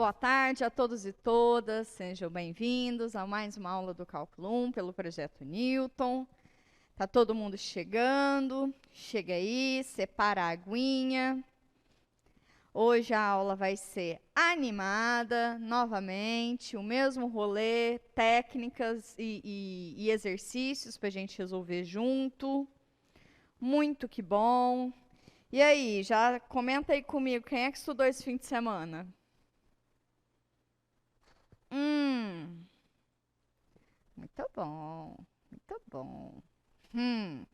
boa tarde a todos e todas, sejam bem-vindos a mais uma aula do Cálculo 1 pelo Projeto Newton. Tá todo mundo chegando, chega aí, separa a aguinha. Hoje a aula vai ser animada, novamente, o mesmo rolê, técnicas e exercícios para a gente resolver junto. Muito que bom. E aí, já comenta aí comigo, quem é que estudou esse fim de semana? Muito bom, muito bom. A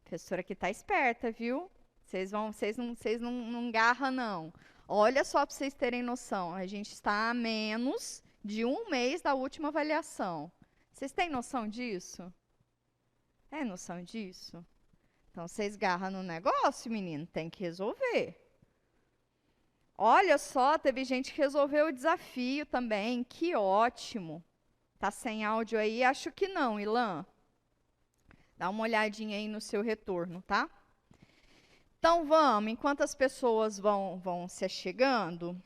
professora aqui tá esperta, viu? Vocês não garram, não. Olha só para vocês terem noção, a gente está a menos de um mês da última avaliação. Vocês têm noção disso? Tem noção disso? Então vocês garram no negócio, menino, tem que resolver. Olha só, teve gente que resolveu o desafio também, que ótimo. Tá sem áudio aí? Acho que não, Ilan. Dá uma olhadinha aí no seu retorno, tá? Então vamos, enquanto as pessoas vão se achegando,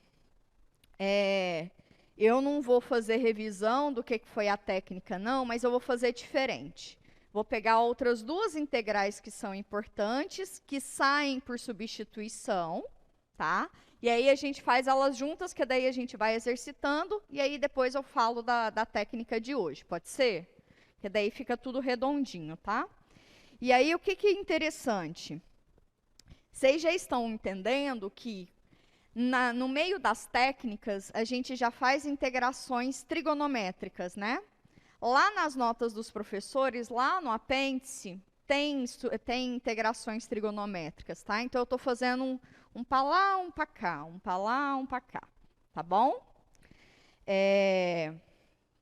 eu não vou fazer revisão do que foi a técnica, não, mas eu vou fazer diferente. Vou pegar outras duas integrais que são importantes, que saem por substituição, tá? E aí a gente faz elas juntas, que daí a gente vai exercitando, e aí depois eu falo da técnica de hoje, pode ser? Que daí fica tudo redondinho, tá? E aí o que é interessante? Vocês já estão entendendo que no meio das técnicas a gente já faz integrações trigonométricas, né? Lá nas notas dos professores, lá no apêndice, tem integrações trigonométricas, tá? Então eu estou fazendo um para lá, um para cá, um para lá, um para cá, tá bom?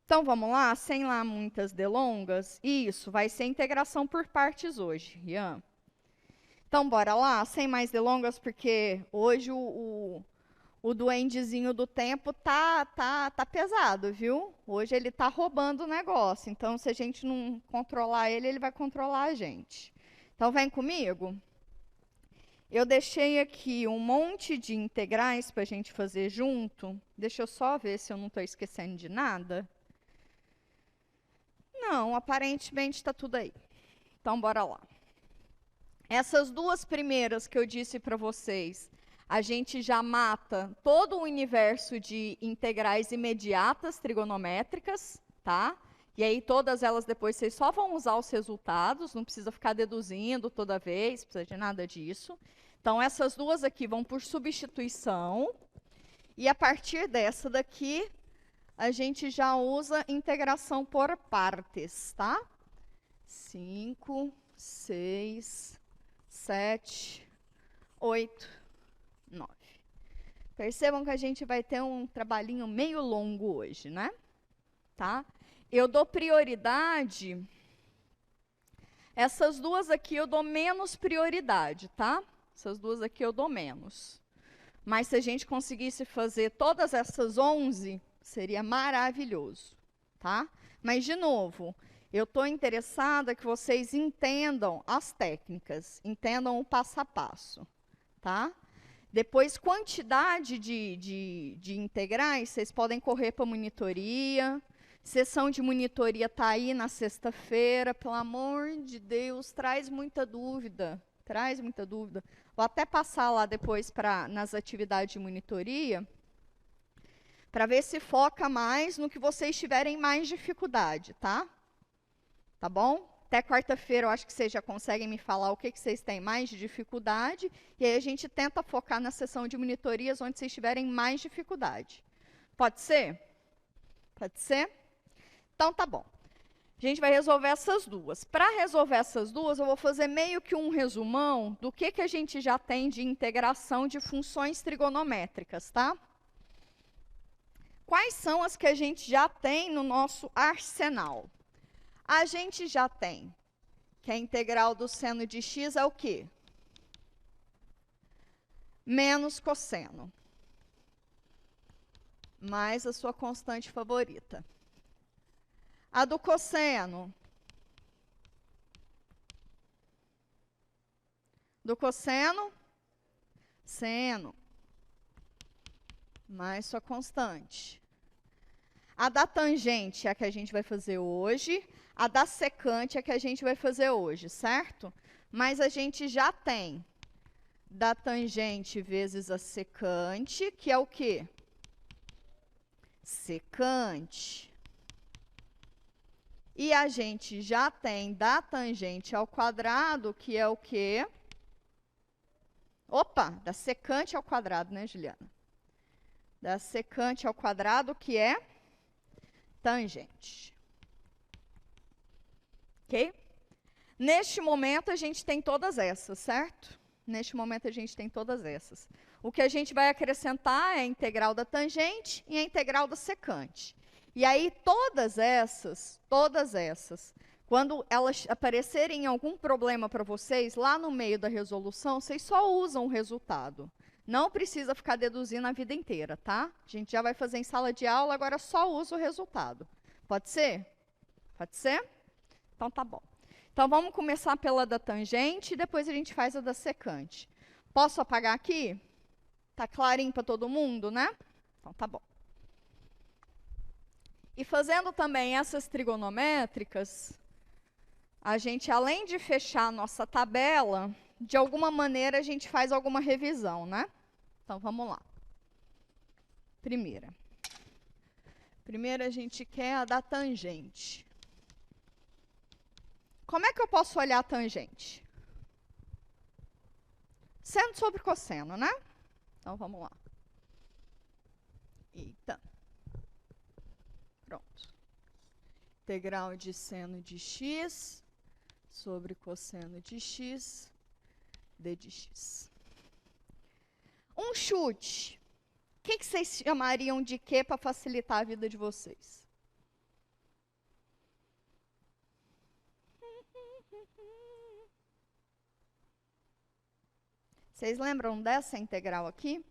Então vamos lá, sem lá muitas delongas. Isso, vai ser integração por partes hoje, Ian. Então bora lá, sem mais delongas, porque hoje o duendezinho do tempo tá pesado, viu? Hoje ele tá roubando o negócio. Então, se a gente não controlar ele, ele vai controlar a gente. Então, vem comigo. Eu deixei aqui um monte de integrais para a gente fazer junto. Deixa eu só ver se eu não estou esquecendo de nada. Não, aparentemente está tudo aí. Então, bora lá. Essas duas primeiras que eu disse para vocês, a gente já mata todo o universo de integrais imediatas trigonométricas, tá? E aí todas elas depois vocês só vão usar os resultados, não precisa ficar deduzindo toda vez, não precisa de nada disso. Então essas duas aqui vão por substituição, e a partir dessa daqui, a gente já usa integração por partes, tá? 5, 6, 7, 8, 9. Percebam que a gente vai ter um trabalhinho meio longo hoje, né? Tá? Eu dou prioridade. Essas duas aqui eu dou menos prioridade, tá? Essas duas aqui eu dou menos. Mas se a gente conseguisse fazer todas essas 11, seria maravilhoso, tá? Mas, de novo, eu estou interessada que vocês entendam as técnicas, entendam o passo a passo, tá? Depois, quantidade de integrais, vocês podem correr para a monitoria. Sessão de monitoria está aí na sexta-feira. Pelo amor de Deus, traz muita dúvida. Traz muita dúvida. Vou até passar lá depois nas atividades de monitoria, para ver se foca mais no que vocês tiverem mais dificuldade, tá? Tá bom? Até quarta-feira eu acho que vocês já conseguem me falar o que vocês têm mais de dificuldade, e aí a gente tenta focar na sessão de monitorias onde vocês tiverem mais dificuldade. Pode ser? Pode ser? Então tá bom. A gente vai resolver essas duas. Para resolver essas duas, eu vou fazer meio que um resumão do que a gente já tem de integração de funções trigonométricas, tá? Quais são as que a gente já tem no nosso arsenal? A gente já tem que a integral do seno de x é o quê? Menos cosseno. Mais a sua constante favorita. A do cosseno. Do cosseno, seno. mais sua constante. A da tangente é a que a gente vai fazer hoje, a da secante é a que a gente vai fazer hoje, certo? Mas a gente já tem da tangente vezes a secante, que é o quê? Secante. E a gente já tem da tangente ao quadrado, que é o quê? Opa, da secante ao quadrado, né, Juliana? Da secante ao quadrado, que é tangente. Ok? Neste momento, a gente tem todas essas, certo? Neste momento, a gente tem todas essas. O que a gente vai acrescentar é a integral da tangente e a integral da secante. E aí, todas essas, quando elas aparecerem algum problema para vocês, lá no meio da resolução, vocês só usam o resultado. Não precisa ficar deduzindo a vida inteira, tá? A gente já vai fazer em sala de aula, agora só usa o resultado. Pode ser? Pode ser? Então, tá bom. Então, vamos começar pela da tangente e depois a gente faz a da secante. Posso apagar aqui? Tá clarinho para todo mundo, né? Então, tá bom. E fazendo também essas trigonométricas, a gente, além de fechar a nossa tabela, de alguma maneira a gente faz alguma revisão, né? Então, vamos lá. Primeira a gente quer a da tangente. Como é que eu posso olhar a tangente? Seno sobre cosseno, né? Então, vamos lá. Eita. Pronto. Integral de seno de x sobre cosseno de x, d de x. Um chute. O que vocês chamariam de quê para facilitar a vida de vocês? Vocês lembram dessa integral aqui?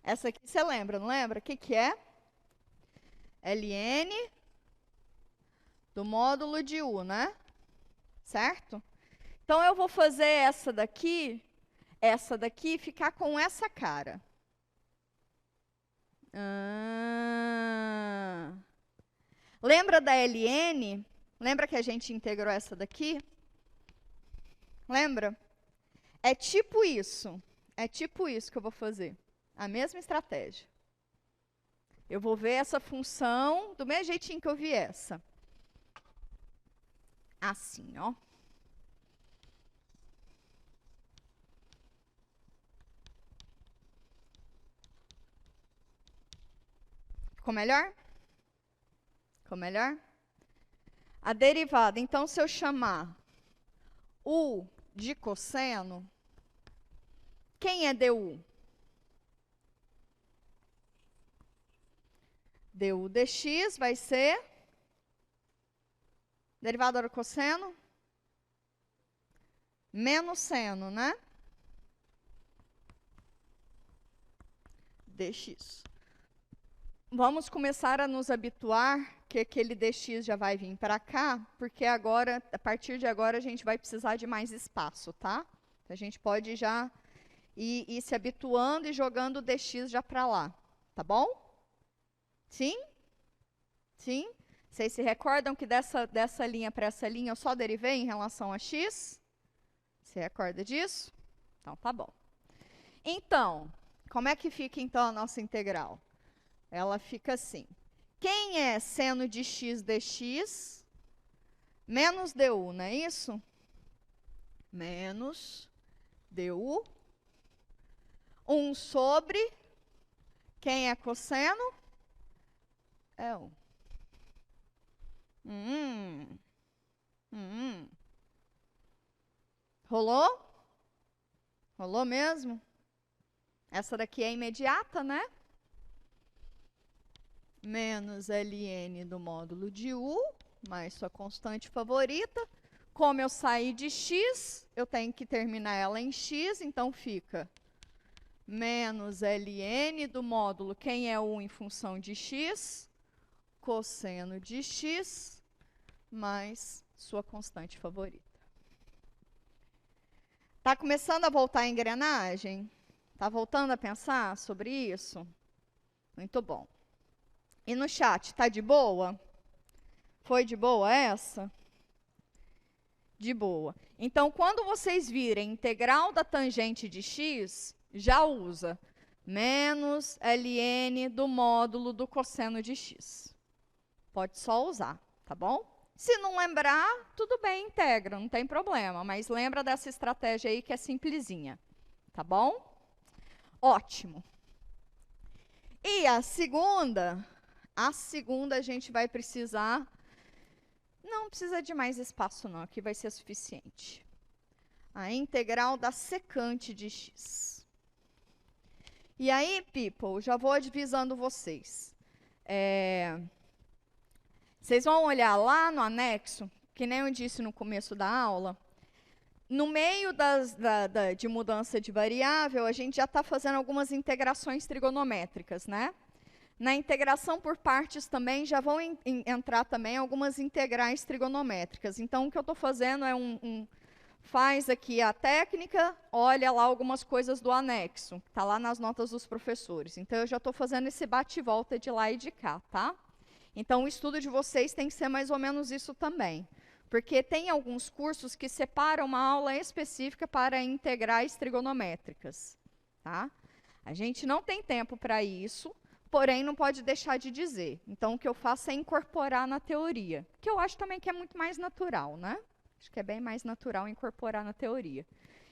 Essa aqui você lembra, não lembra? O que é? ln do módulo de u, né? Certo? Então, eu vou fazer essa daqui ficar com essa cara. Lembra da ln? Lembra que a gente integrou essa daqui? Lembra? É tipo isso. É tipo isso que eu vou fazer. A mesma estratégia. Eu vou ver essa função do mesmo jeitinho que eu vi essa. Assim, ó. Ficou melhor? Ficou melhor? A derivada, então, se eu chamar u de cosseno, quem é du? Du dx vai ser derivada do cosseno menos seno, né? Dx. Vamos começar a nos habituar que aquele dx já vai vir para cá, porque agora, a partir de agora, a gente vai precisar de mais espaço, tá? A gente pode já ir se habituando e jogando o dx já para lá, tá bom? Sim? Sim? Vocês se recordam que dessa linha para essa linha eu só derivei em relação a x? Você recorda disso? Então, tá bom. Então, como é que fica, então, a nossa integral? Ela fica assim. Quem é seno de x dx? Menos du, não é isso? Menos du. 1 sobre. Quem é cosseno? É 1. Rolou? Rolou mesmo? Essa daqui é imediata, né? Menos ln do módulo de u, mais sua constante favorita. Como eu saí de x, eu tenho que terminar ela em x, então fica menos ln do módulo, quem é 1 em função de x, cosseno de x, mais sua constante favorita. Tá começando a voltar a engrenagem? Tá voltando a pensar sobre isso? Muito bom. E no chat, tá de boa? Foi de boa essa? De boa. Então, quando vocês virem integral da tangente de x, já usa menos ln do módulo do cosseno de x. Pode só usar, tá bom? Se não lembrar, tudo bem, integra, não tem problema. Mas lembra dessa estratégia aí que é simplesinha, tá bom? Ótimo. E a segunda a gente vai precisar... Não precisa de mais espaço não, aqui vai ser suficiente. A integral da secante de x. E aí, people, já vou avisando vocês. Vocês vão olhar lá no anexo, que nem eu disse no começo da aula, no meio de mudança de variável, a gente já está fazendo algumas integrações trigonométricas, né? Na integração por partes também, já vão entrar também algumas integrais trigonométricas. Então, o que eu estou fazendo é faz aqui a técnica, olha lá algumas coisas do anexo, está lá nas notas dos professores. Então, eu já estou fazendo esse bate e volta de lá e de cá, tá? Então, o estudo de vocês tem que ser mais ou menos isso também. Porque tem alguns cursos que separam uma aula específica para integrais trigonométricas, tá? A gente não tem tempo para isso, porém não pode deixar de dizer. Então, o que eu faço é incorporar na teoria, que eu acho também que é muito mais natural, né? Acho que é bem mais natural incorporar na teoria.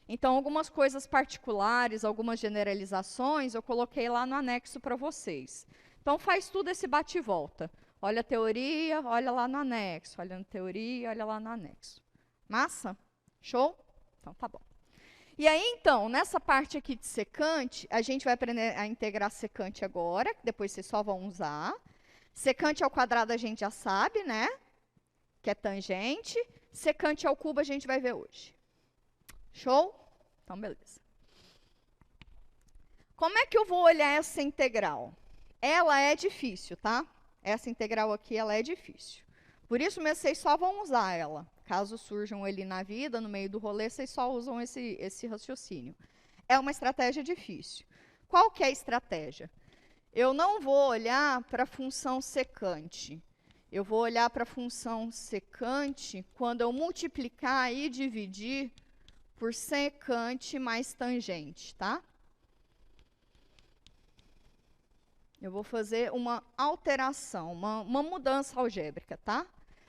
Então, algumas coisas particulares, algumas generalizações, eu coloquei lá no anexo para vocês. Então, faz tudo esse bate e volta. Olha a teoria, olha lá no anexo. Olha na teoria, olha lá no anexo. Massa? Show? Então, tá bom. E aí, então, nessa parte aqui de secante, a gente vai aprender a integrar secante agora, que depois vocês só vão usar. Secante ao quadrado a gente já sabe, né? Que é tangente. Secante ao cubo a gente vai ver hoje. Show? Então, beleza. Como é que eu vou olhar essa integral? Ela é difícil, tá? Essa integral aqui, ela é difícil. Por isso mesmo, vocês só vão usar ela. Caso surjam ali na vida, no meio do rolê, vocês só usam esse raciocínio. É uma estratégia difícil. Qual que é a estratégia? Eu não vou olhar para a função secante. Eu vou olhar para a função secante quando eu multiplicar e dividir por secante mais tangente, tá? Eu vou fazer uma alteração, uma mudança algébrica, tá?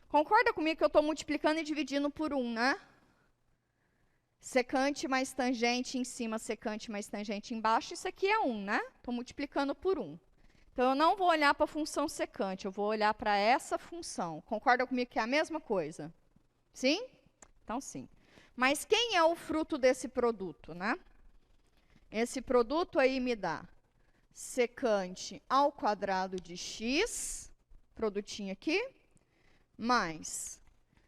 Concorda comigo que eu estou multiplicando e dividindo por 1, né? Secante mais tangente em cima, secante mais tangente embaixo, isso aqui é 1, né? Estou multiplicando por 1. Então, eu não vou olhar para a função secante, eu vou olhar para essa função. Concorda comigo que é a mesma coisa? Sim? Então, sim. Mas quem é o fruto desse produto, né? Esse produto aí me dá secante ao quadrado de x, produtinho aqui, mais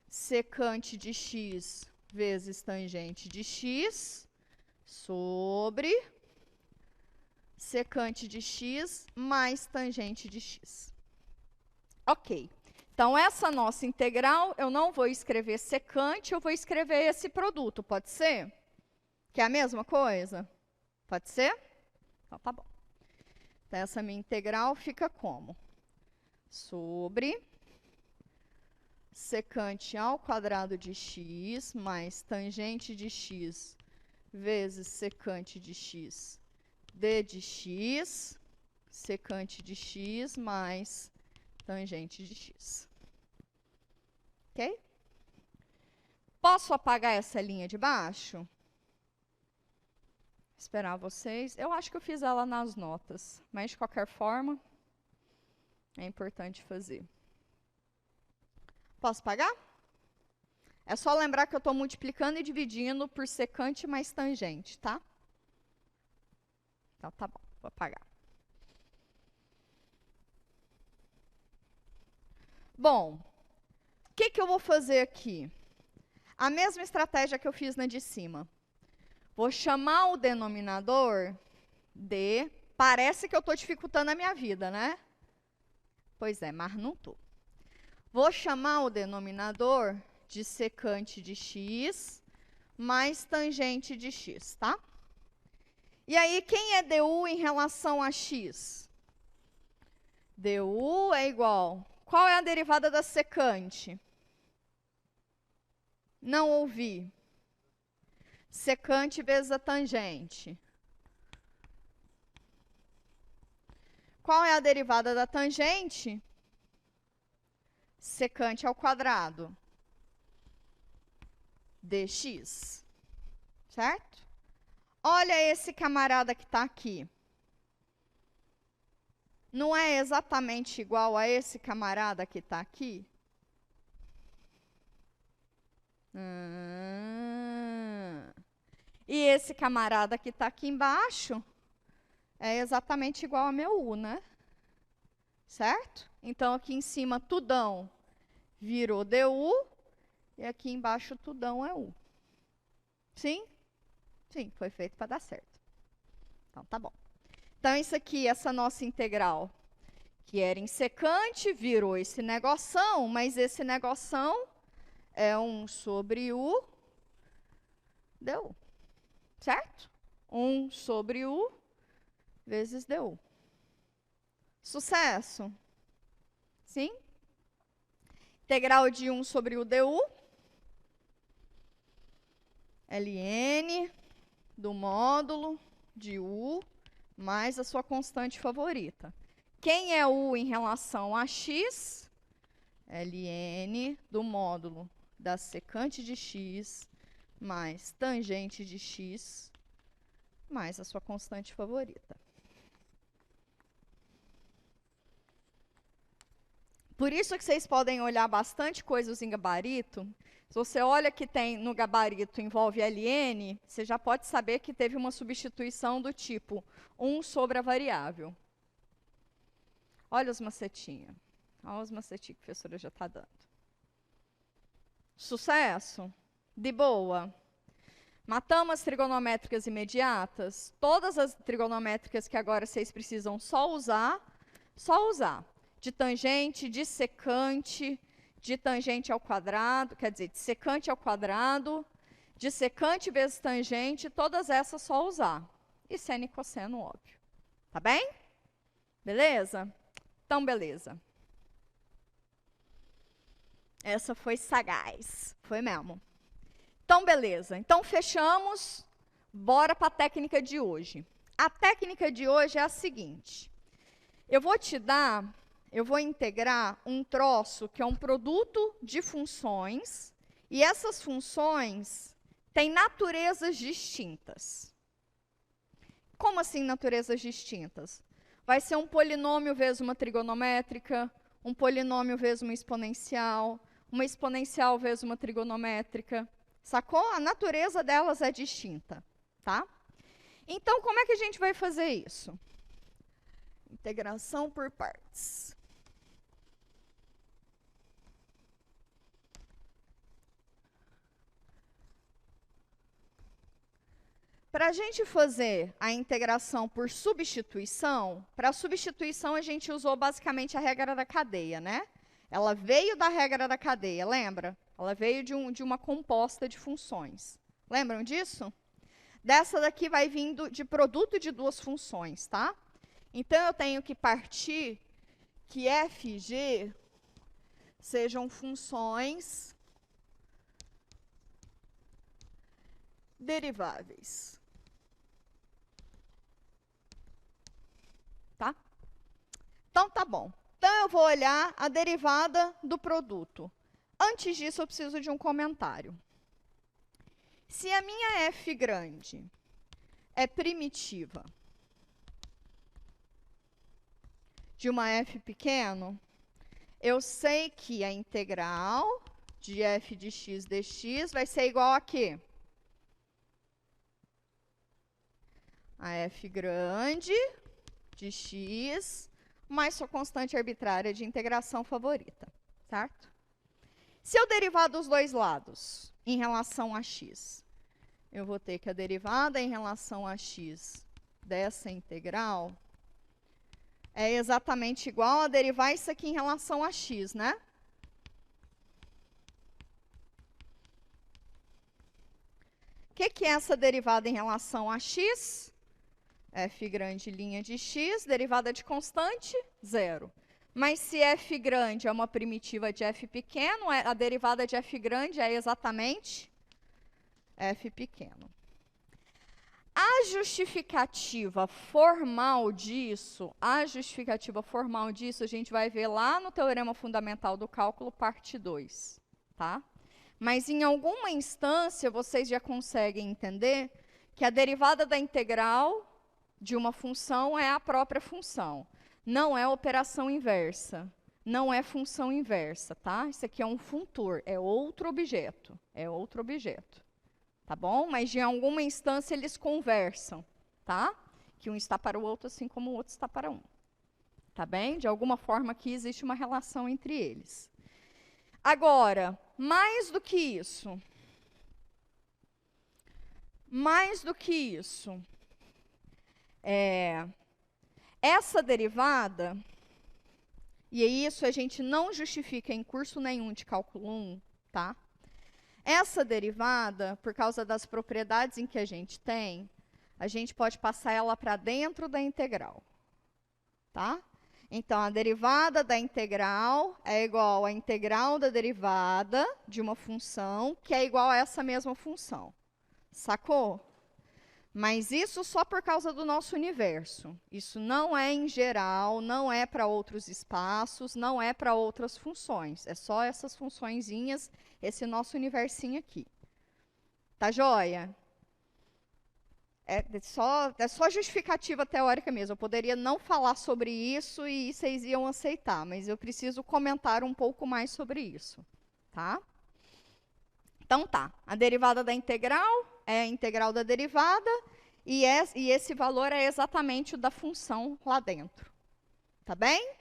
secante de x vezes tangente de x, sobre secante de x mais tangente de x. Ok. Então, essa nossa integral, eu não vou escrever secante, eu vou escrever esse produto, pode ser? Que é a mesma coisa? Pode ser? Então, tá bom. Então, essa minha integral fica como? Sobre secante ao quadrado de x mais tangente de x vezes secante de x d de x, secante de x mais tangente de x. Ok? Posso apagar essa linha de baixo? Esperar vocês. Eu acho que eu fiz ela nas notas, mas de qualquer forma, é importante fazer. Posso apagar? É só lembrar que eu estou multiplicando e dividindo por secante mais tangente, tá? Então, tá bom, vou apagar. Bom, o que eu vou fazer aqui? A mesma estratégia que eu fiz na de cima. Vou chamar o denominador de... Parece que eu estou dificultando a minha vida, né? Pois é, mas não estou. Vou chamar o denominador de secante de x mais tangente de x, tá? E aí, quem é du em relação a x? Du é igual... Qual é a derivada da secante? Não ouvi. Secante vezes a tangente. Qual é a derivada da tangente? Secante ao quadrado. Dx. Certo? Olha esse camarada que está aqui. Não é exatamente igual a esse camarada que está aqui? E esse camarada que está aqui embaixo é exatamente igual a meu U, né? Certo? Então, aqui em cima, tudão virou du, e aqui embaixo, tudão é U. Sim? Sim, foi feito para dar certo. Então, tá bom. Então, isso aqui, essa nossa integral, que era em secante, virou esse negoção, mas esse negoção é 1 sobre U du. Certo? 1 sobre U vezes du. Sucesso? Sim? Integral de 1 sobre U du. ln do módulo de U mais a sua constante favorita. Quem é U em relação a x? ln do módulo da secante de x mais tangente de x mais a sua constante favorita. Por isso que vocês podem olhar bastante coisas em gabarito. Se você olha que tem no gabarito envolve ln, você já pode saber que teve uma substituição do tipo 1 sobre a variável. Olha os macetinhos. Olha os macetinhos que a professora já está dando. Sucesso? De boa? Matamos as trigonométricas imediatas? Todas as trigonométricas que agora vocês precisam só usar. De tangente, de secante, de tangente ao quadrado, quer dizer, de secante ao quadrado, de secante vezes tangente, todas essas só usar. E seno e cosseno, óbvio. Tá bem? Beleza? Então, beleza. Essa foi sagaz. Foi mesmo. Então, beleza. Então, fechamos. Bora para a técnica de hoje. A técnica de hoje é a seguinte. Eu vou integrar um troço que é um produto de funções, e essas funções têm naturezas distintas. Como assim naturezas distintas? Vai ser um polinômio vezes uma trigonométrica, um polinômio vezes uma exponencial vezes uma trigonométrica. Sacou? A natureza delas é distinta, tá? Então, como é que a gente vai fazer isso? Integração por partes. Para a gente fazer a integração por substituição, para a substituição a gente usou basicamente a regra da cadeia, né? Ela veio da regra da cadeia, lembra? Ela veio de uma composta de funções. Lembram disso? Dessa daqui vai vindo de produto de duas funções, tá? Então, eu tenho que partir que f e g sejam funções deriváveis. Tá? Então, tá bom. Então, eu vou olhar a derivada do produto. Antes disso, eu preciso de um comentário. Se a minha f grande é primitiva de uma f pequeno, eu sei que a integral de f de x dx vai ser igual a quê? A f grande de x mais sua constante arbitrária de integração favorita, certo? Se eu derivar dos dois lados em relação a x, eu vou ter que a derivada em relação a x dessa integral é exatamente igual a derivar isso aqui em relação a x, né? que é essa derivada em relação a x? F grande linha de x, derivada de constante, zero. Mas se f grande é uma primitiva de f pequeno, a derivada de f grande é exatamente f pequeno. A justificativa formal disso, a gente vai ver lá no Teorema Fundamental do Cálculo, parte 2, tá? Mas em alguma instância vocês já conseguem entender que a derivada da integral de uma função é a própria função. Não é operação inversa. Não é função inversa, tá? Isso aqui é um funtor, é outro objeto. É outro objeto. Tá bom? Mas de alguma instância eles conversam, tá? Que um está para o outro, assim como o outro está para um. Tá bem? De alguma forma aqui existe uma relação entre eles. Agora, mais do que isso. Essa derivada, e isso a gente não justifica em curso nenhum de cálculo 1, tá? Essa derivada, por causa das propriedades em que a gente tem, a gente pode passar ela para dentro da integral, tá? Então, a derivada da integral é igual à integral da derivada de uma função, que é igual a essa mesma função. Sacou? Mas isso só por causa do nosso universo. Isso não é em geral, não é para outros espaços, não é para outras funções. É só essas funçõezinhas, esse nosso universinho aqui. Tá joia? É só justificativa teórica mesmo. Eu poderia não falar sobre isso e vocês iam aceitar, mas eu preciso comentar um pouco mais sobre isso. Tá? Então tá, a derivada da integral é a integral da derivada, e esse valor é exatamente o da função lá dentro. Tá bem?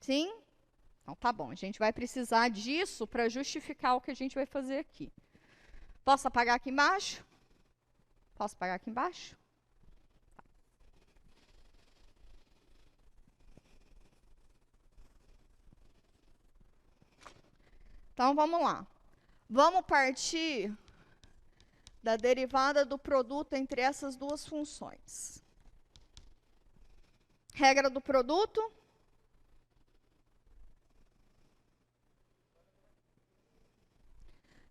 Sim? Então tá bom, a gente vai precisar disso para justificar o que a gente vai fazer aqui. Posso apagar aqui embaixo? Posso apagar aqui embaixo? Tá. Então vamos lá. Vamos partir da derivada do produto entre essas duas funções. Regra do produto.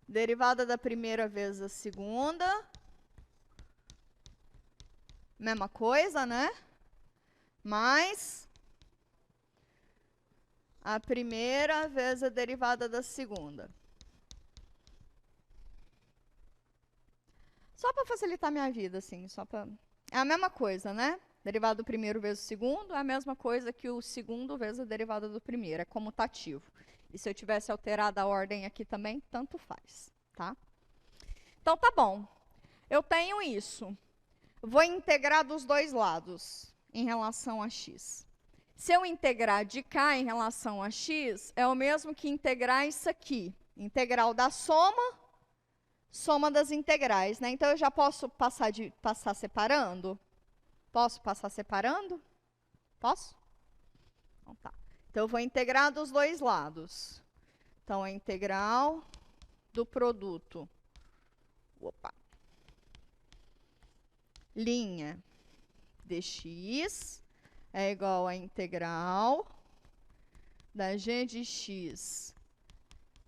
Derivada da primeira vezes a segunda. Mesma coisa, né? Mais a primeira vezes a derivada da segunda. Só para facilitar minha vida, assim, É a mesma coisa, né? Derivada do primeiro vezes o segundo é a mesma coisa que o segundo vezes a derivada do primeiro, é comutativo. E se eu tivesse alterado a ordem aqui também, tanto faz, tá? Então, tá bom. Eu tenho isso. Vou integrar dos dois lados em relação a x. Se eu integrar de cá em relação a x, é o mesmo que integrar isso aqui. Integral da soma das integrais, né? Então, eu já posso passar separando? Posso passar separando? Posso? Então, tá. Então, eu vou integrar dos dois lados. Então, a integral do produto. Linha dx é igual a integral da g de x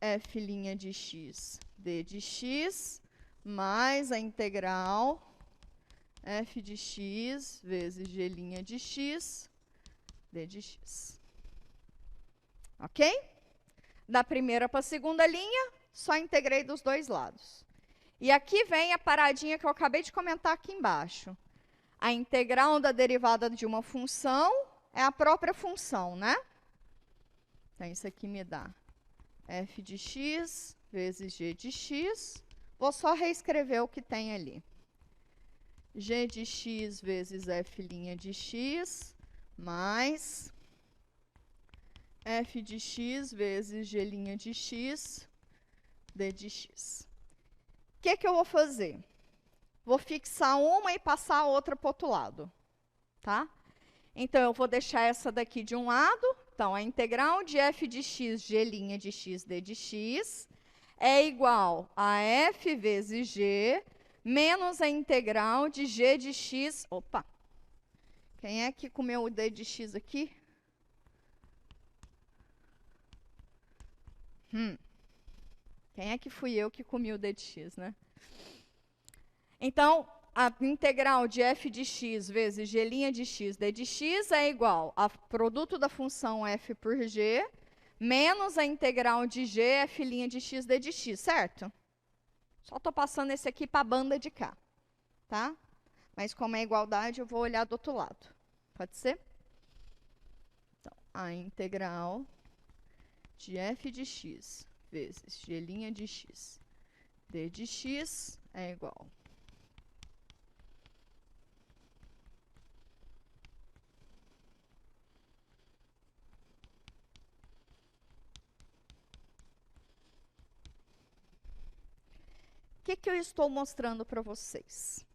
f' de x d de x mais a integral f de x vezes g' de x d de x. Ok? Da primeira para a segunda linha, só integrei dos dois lados. E aqui vem a paradinha que eu acabei de comentar aqui embaixo. A integral da derivada de uma função é a própria função, né? Então, isso aqui me dá f de x vezes g de x. Vou só reescrever o que tem ali. G de x vezes f' de x mais f de x vezes g' de x d de x. O que eu vou fazer? Vou fixar uma e passar a outra para o outro lado, tá? Então, eu vou deixar essa daqui de um lado. Então, a integral de f de x, g' de x, d de x, é igual a f vezes g, menos a integral de g de x. Opa! Quem é que comeu o d de x aqui? Quem é que fui eu que comi o d de x, né? Então, a integral de f de x vezes g' de x d de x é igual ao produto da função f por g menos a integral de g f' de x d de x, certo? Só estou passando esse aqui para a banda de cá, tá? Mas como é igualdade, eu vou olhar do outro lado. Pode ser? Então, a integral de f de x vezes g' de x d de x é igual o que eu estou mostrando para vocês?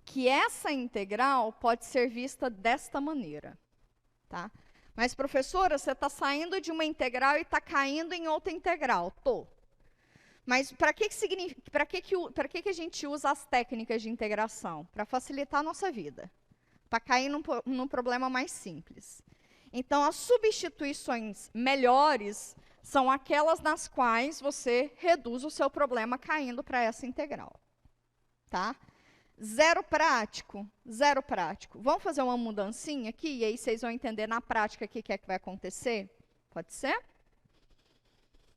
Que essa integral pode ser vista desta maneira, tá? Mas, professora, você está saindo de uma integral e está caindo em outra integral. Tô. Mas para que a gente usa as técnicas de integração? Para facilitar a nossa vida. Para cair num problema mais simples. Então, as substituições melhores são aquelas nas quais você reduz o seu problema caindo para essa integral. Tá? Zero prático, zero prático. Vamos fazer uma mudancinha aqui e aí vocês vão entender na prática o que é que vai acontecer? Pode ser?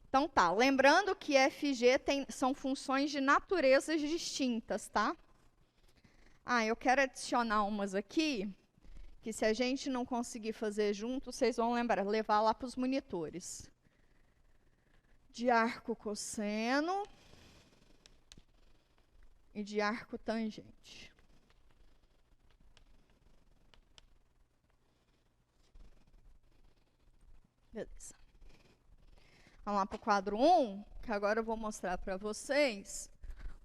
Então tá, lembrando que FG são funções de naturezas distintas, tá? Eu quero adicionar umas aqui, que se a gente não conseguir fazer junto, vocês vão levar lá para os monitores. De arco cosseno e de arco tangente. Beleza. Vamos lá para o quadro 1, que agora eu vou mostrar para vocês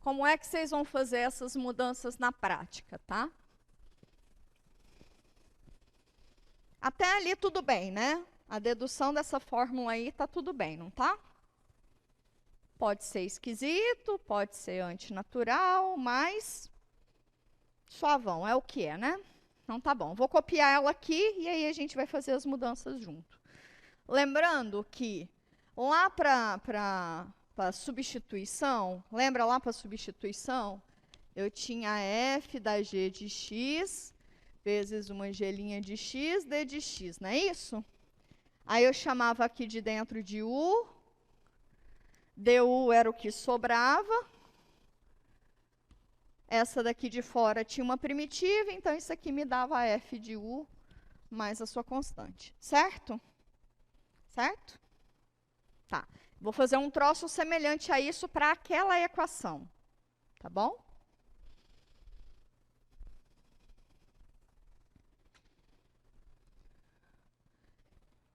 como é que vocês vão fazer essas mudanças na prática, tá? Até ali tudo bem, né? A dedução dessa fórmula aí tá tudo bem, não tá? Pode ser esquisito, pode ser antinatural, mas suavão, é o que é, né? Então tá bom, vou copiar ela aqui e aí a gente vai fazer as mudanças junto. Lembrando que lá para substituição, lembra lá para substituição? Eu tinha f da g de x vezes uma g' de x, d de x, não é isso? Aí eu chamava aqui de dentro de u, du era o que sobrava. Essa daqui de fora tinha uma primitiva, então isso aqui me dava f de u mais a sua constante, certo? Certo? Tá. Vou fazer um troço semelhante a isso para aquela equação, tá bom?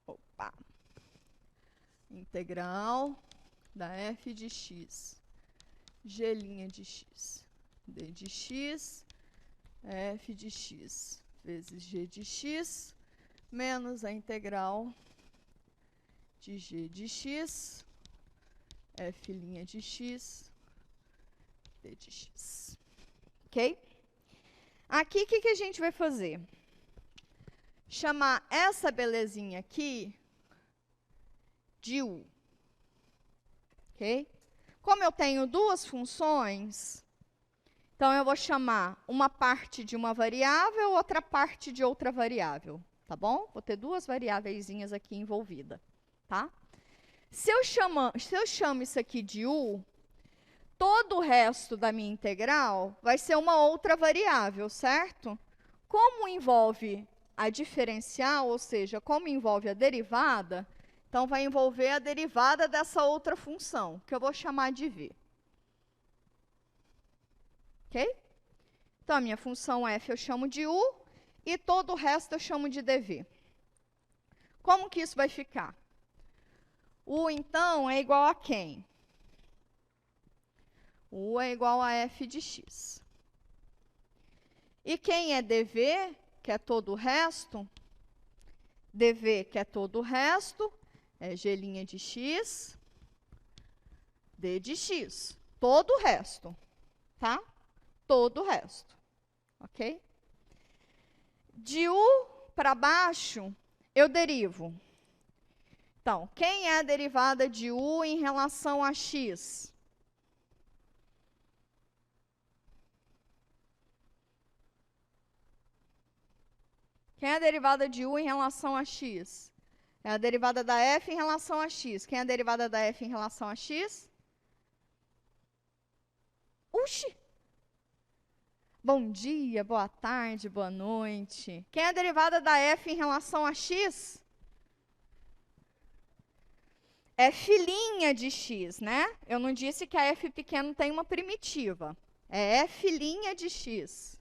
Opa. Integral da f de x, g' de x, d de x, f de x vezes g de x, menos a integral de g de x, f' de x, d de x. Ok? Aqui, o que a gente vai fazer? Chamar essa belezinha aqui de u. Ok? Como eu tenho duas funções, então eu vou chamar uma parte de uma variável, outra parte de outra variável. Tá bom? Vou ter duas variáveiszinhas aqui envolvidas. Tá? Se eu chamo isso aqui de u, todo o resto da minha integral vai ser uma outra variável, certo? Como envolve a diferencial, ou seja, como envolve a derivada, então vai envolver a derivada dessa outra função, que eu vou chamar de v. Ok? Então, a minha função f eu chamo de u, e todo o resto eu chamo de dv. Como que isso vai ficar? U, então, é igual a quem? U é igual a f de x. E quem é dv, que é todo o resto? dv, que é todo o resto, é g' de x, d de x. Todo o resto. tá? Todo o resto, ok? De U para baixo, eu derivo. Então, quem é a derivada de U em relação a x? Quem é a derivada de U em relação a x? É a derivada da f em relação a x. Quem é a derivada da f em relação a x? Uxi! Bom dia, boa tarde, boa noite. Quem é a derivada da f em relação a x? É filhinha de x, né? Eu não disse que a f pequeno tem uma primitiva. É filhinha de x.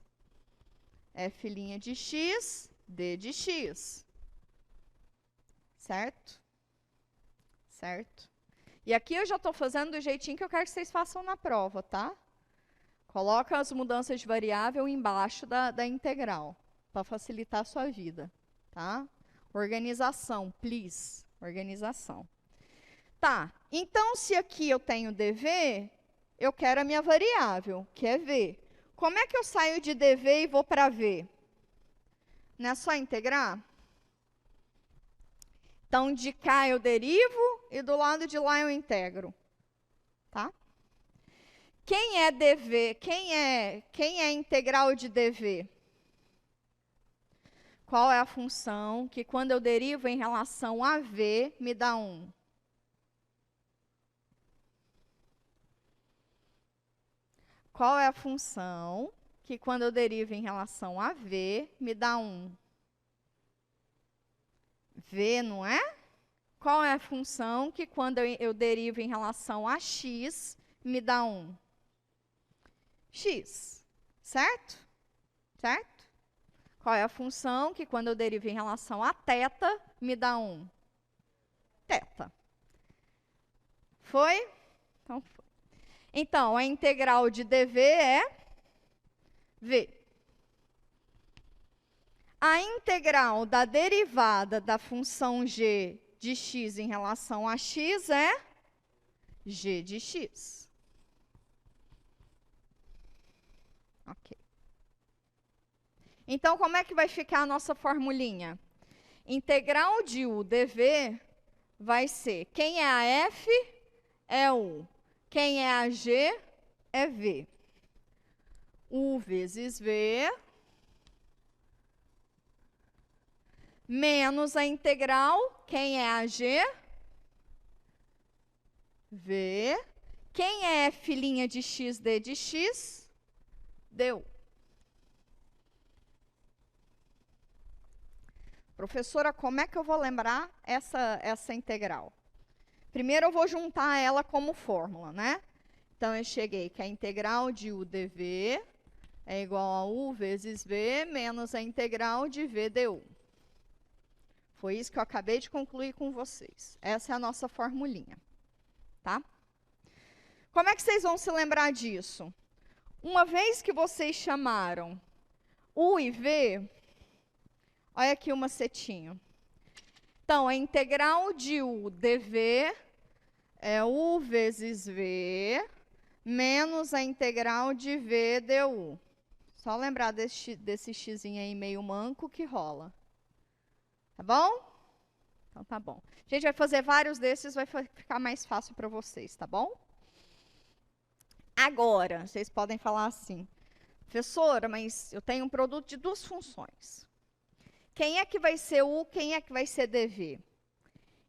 É filhinha de x, d de x. Certo? Certo? E aqui eu já estou fazendo do jeitinho que eu quero que vocês façam na prova, tá? Coloca as mudanças de variável embaixo da integral, para facilitar a sua vida, tá? Organização, please. Organização. Tá, então se aqui eu tenho dv, eu quero a minha variável, que é v. Como é que eu saio de dv e vou para v? Não é só integrar? Então, de cá eu derivo e do lado de lá eu integro. Tá? Quem é dv? Quem é integral de dv? Qual é a função que quando eu derivo em relação a v, me dá 1? Qual é a função que quando eu derivo em relação a v, me dá 1? V, não é? Qual é a função que quando eu derivo em relação a x, me dá 1? X, certo? Certo? Qual é a função que quando eu derivo em relação a θ, me dá 1? Θ. Foi? Então, foi. Então, a integral de dv é v. A integral da derivada da função g de x em relação a x é g de x. Ok. Então, como é que vai ficar a nossa formulinha? Integral de u dv vai ser, quem é a f é u, quem é a g é v. U vezes v menos a integral, quem é a g? V. Quem é filhinha de x, d de x? Deu. Professora, como é que eu vou lembrar essa integral? Primeiro eu vou juntar ela como fórmula, né? Então, eu cheguei que a integral de u dv é igual a u vezes v menos a integral de v du. Foi isso que eu acabei de concluir com vocês. Essa é a nossa formulinha, tá? Como é que vocês vão se lembrar disso? Uma vez que vocês chamaram u e v, olha aqui o macetinho. Então, a integral de u dv é u vezes v menos a integral de v du. Só lembrar desse xzinho aí meio manco que rola. Tá bom? Então tá bom. A gente vai fazer vários desses, vai ficar mais fácil para vocês, tá bom? Agora, vocês podem falar assim, professora, mas eu tenho um produto de duas funções. Quem é que vai ser u, quem é que vai ser dv?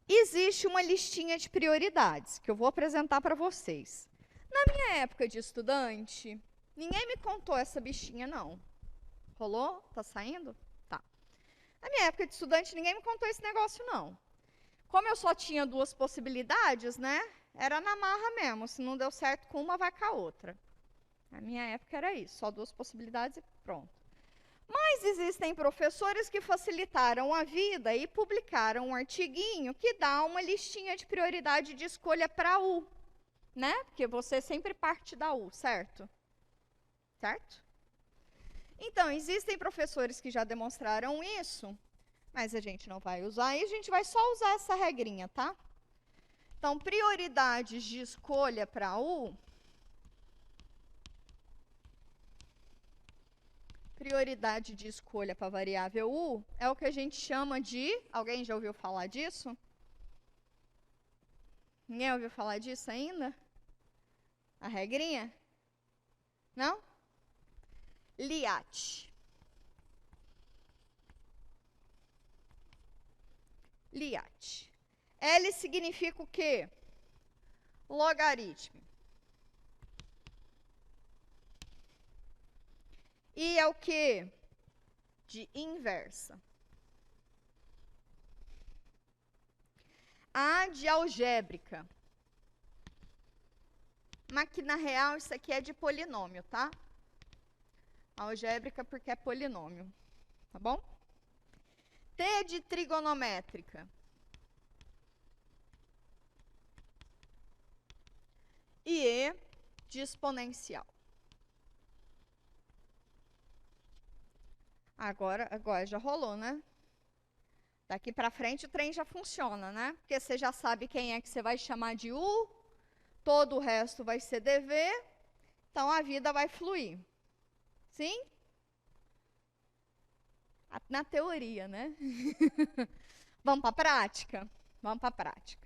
Existe uma listinha de prioridades que eu vou apresentar para vocês. Na minha época de estudante, ninguém me contou essa bichinha, não. Rolou? Tá saindo? Tá. Na minha época de estudante, ninguém me contou esse negócio, não. Como eu só tinha duas possibilidades, né? Era na marra mesmo. Se não deu certo com uma, vai com a outra. Na minha época era isso, só duas possibilidades e pronto. Mas existem professores que facilitaram a vida e publicaram um artiguinho que dá uma listinha de prioridade de escolha para U, né? Porque você sempre parte da U, certo? Certo? Então, existem professores que já demonstraram isso, mas a gente não vai usar, e a gente vai só usar essa regrinha, tá? Então, prioridades de escolha para U Prioridade de escolha para a variável u é o que a gente chama de... Alguém já ouviu falar disso? Ninguém ouviu falar disso ainda? A regrinha? Não? LIAT. LIAT. L significa o quê? Logaritmo. E é o quê? De inversa. A de algébrica. Mas que na real isso aqui é de polinômio, tá? Algébrica porque é polinômio, tá bom? T de trigonométrica. E E de exponencial. Agora já rolou, né? Daqui para frente o trem já funciona, né? Porque você já sabe quem é que você vai chamar de U, todo o resto vai ser DV, então a vida vai fluir. Sim? Na teoria, né? Vamos para a prática? Vamos para a prática.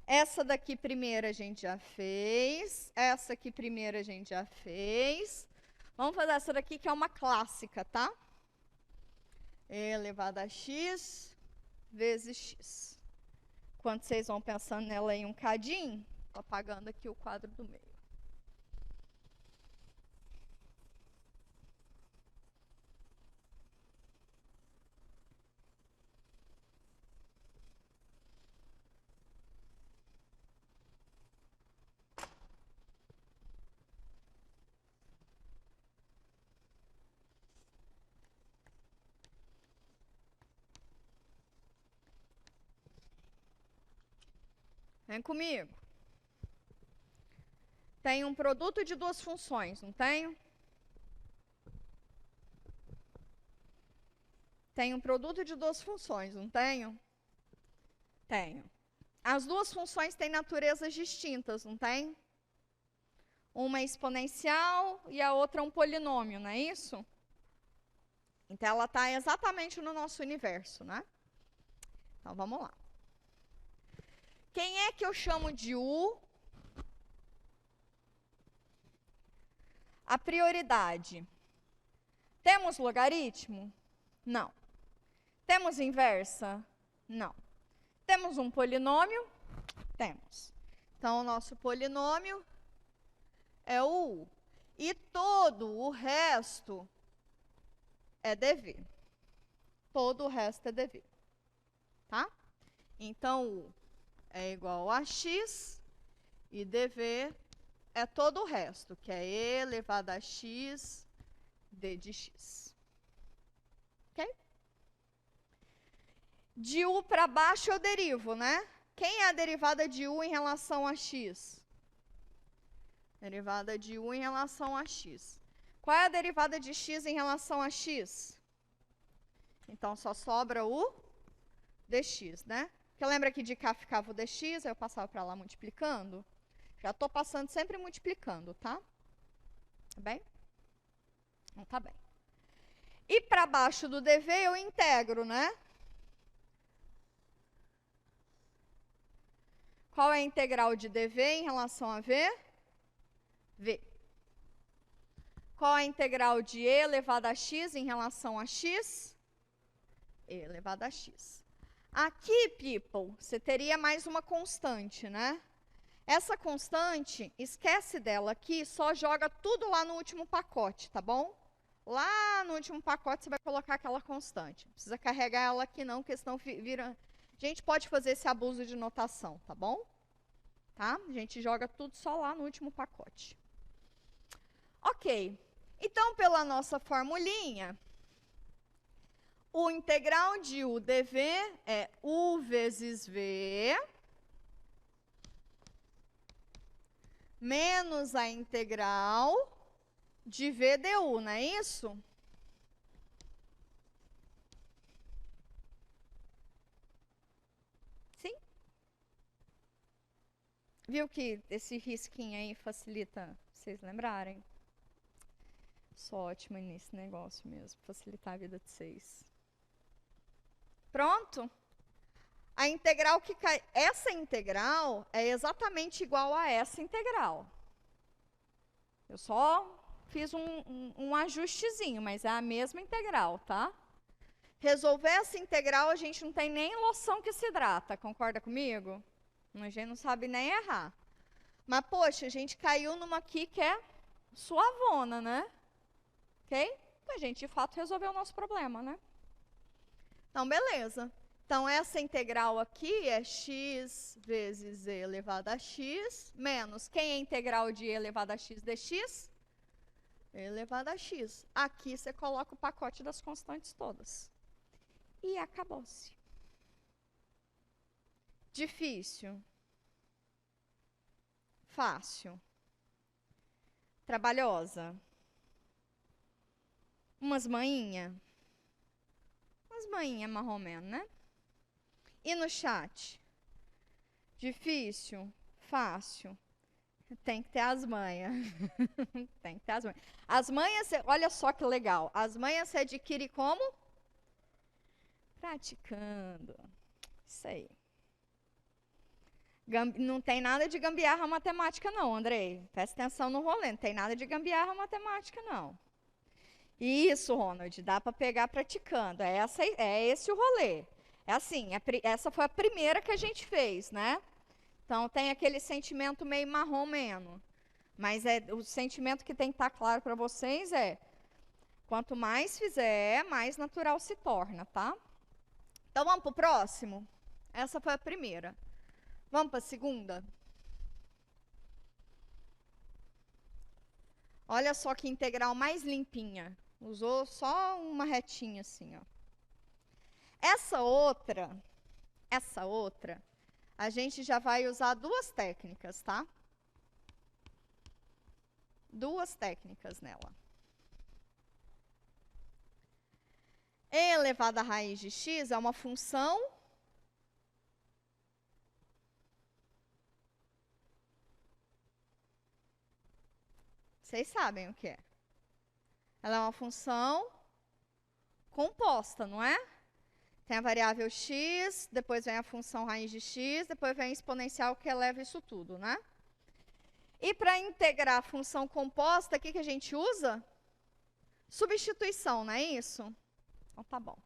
Essa daqui primeiro a gente já fez, essa aqui primeiro a gente já fez. Vamos fazer essa daqui que é uma clássica, tá? E elevado a x vezes x. Quando vocês vão pensando nela aí um cadinho, estou apagando aqui o quadro do meio. Vem comigo. Tem um produto de duas funções, não tenho? Tem um produto de duas funções, não tenho? Tenho. As duas funções têm naturezas distintas, não tem? Uma é exponencial e a outra é um polinômio, não é isso? Então, ela está exatamente no nosso universo, né? Então, vamos lá. Quem é que eu chamo de U? A prioridade. Temos logaritmo? Não. Temos inversa? Não. Temos um polinômio? Temos. Então, o nosso polinômio é o U. E todo o resto é DV. Todo o resto é DV. Tá? Então, U é igual a x e dv é todo o resto, que é e elevado a x d de x. Ok? De u para baixo eu derivo, né? Quem é a derivada de u em relação a x? Derivada de u em relação a x. Qual é a derivada de x em relação a x? Então, só sobra o dx, né? Porque lembra que de cá ficava o dx, aí eu passava para lá multiplicando? Já estou passando sempre multiplicando, tá? Tá bem? Não tá bem. E para baixo do dv eu integro, né? Qual é a integral de dv em relação a v? V. Qual é a integral de e elevado a x em relação a x? E elevado a x. Aqui, people, você teria mais uma constante, né? Essa constante, esquece dela aqui, só joga tudo lá no último pacote, tá bom? Lá no último pacote você vai colocar aquela constante. Não precisa carregar ela aqui não, porque senão vira... A gente pode fazer esse abuso de notação, tá bom? Tá? A gente joga tudo só lá no último pacote. Ok. Então, pela nossa formulinha, o integral de u dv é u vezes v menos a integral de v du, não é isso? Sim? Viu que esse risquinho aí facilita vocês lembrarem? Sou ótima nesse negócio mesmo, facilitar a vida de vocês. Pronto? A integral que cai, essa integral é exatamente igual a essa integral. Eu só fiz um ajustezinho, mas é a mesma integral, tá? Resolver essa integral, a gente não tem nem noção que se trata, concorda comigo? A gente não sabe nem errar. Mas, poxa, a gente caiu numa aqui que é suavona, né? Ok? A gente, de fato, resolveu o nosso problema, né? Então, beleza. Então, essa integral aqui é x vezes e elevado a x, menos, quem é integral de e elevado a x dx? E elevado a x. Aqui você coloca o pacote das constantes todas. E acabou-se. Difícil. Fácil. Trabalhosa. Umas manhinhas. Umas manhinhas, mais ou menos, né? E no chat? Difícil? Fácil? Tem que ter as manhas. Tem que ter as manhas. As manhas, olha só que legal. As manhas você adquire como? Praticando. Isso aí. Não tem nada de gambiarra matemática não, Andrei. Presta atenção no rolê. Não tem nada de gambiarra matemática não. Isso, Ronald. Dá para pegar praticando. É esse o rolê. É assim, essa foi a primeira que a gente fez, né? Então, tem aquele sentimento meio marrom-meno. Mas o sentimento que tem que estar claro para vocês é, quanto mais fizer, mais natural se torna, tá? Então, vamos para o próximo? Essa foi a primeira. Vamos para a segunda? Olha só que integral mais limpinha. Usou só uma retinha assim, ó. Essa outra, a gente já vai usar duas técnicas, tá? Duas técnicas nela. E elevado à raiz de x é uma função vocês sabem o que é. Ela é uma função composta, não é? Tem a variável x, depois vem a função raiz de x, depois vem a exponencial que eleva isso tudo, né? E para integrar a função composta, o que a gente usa? Substituição, não é isso? Então, tá bom.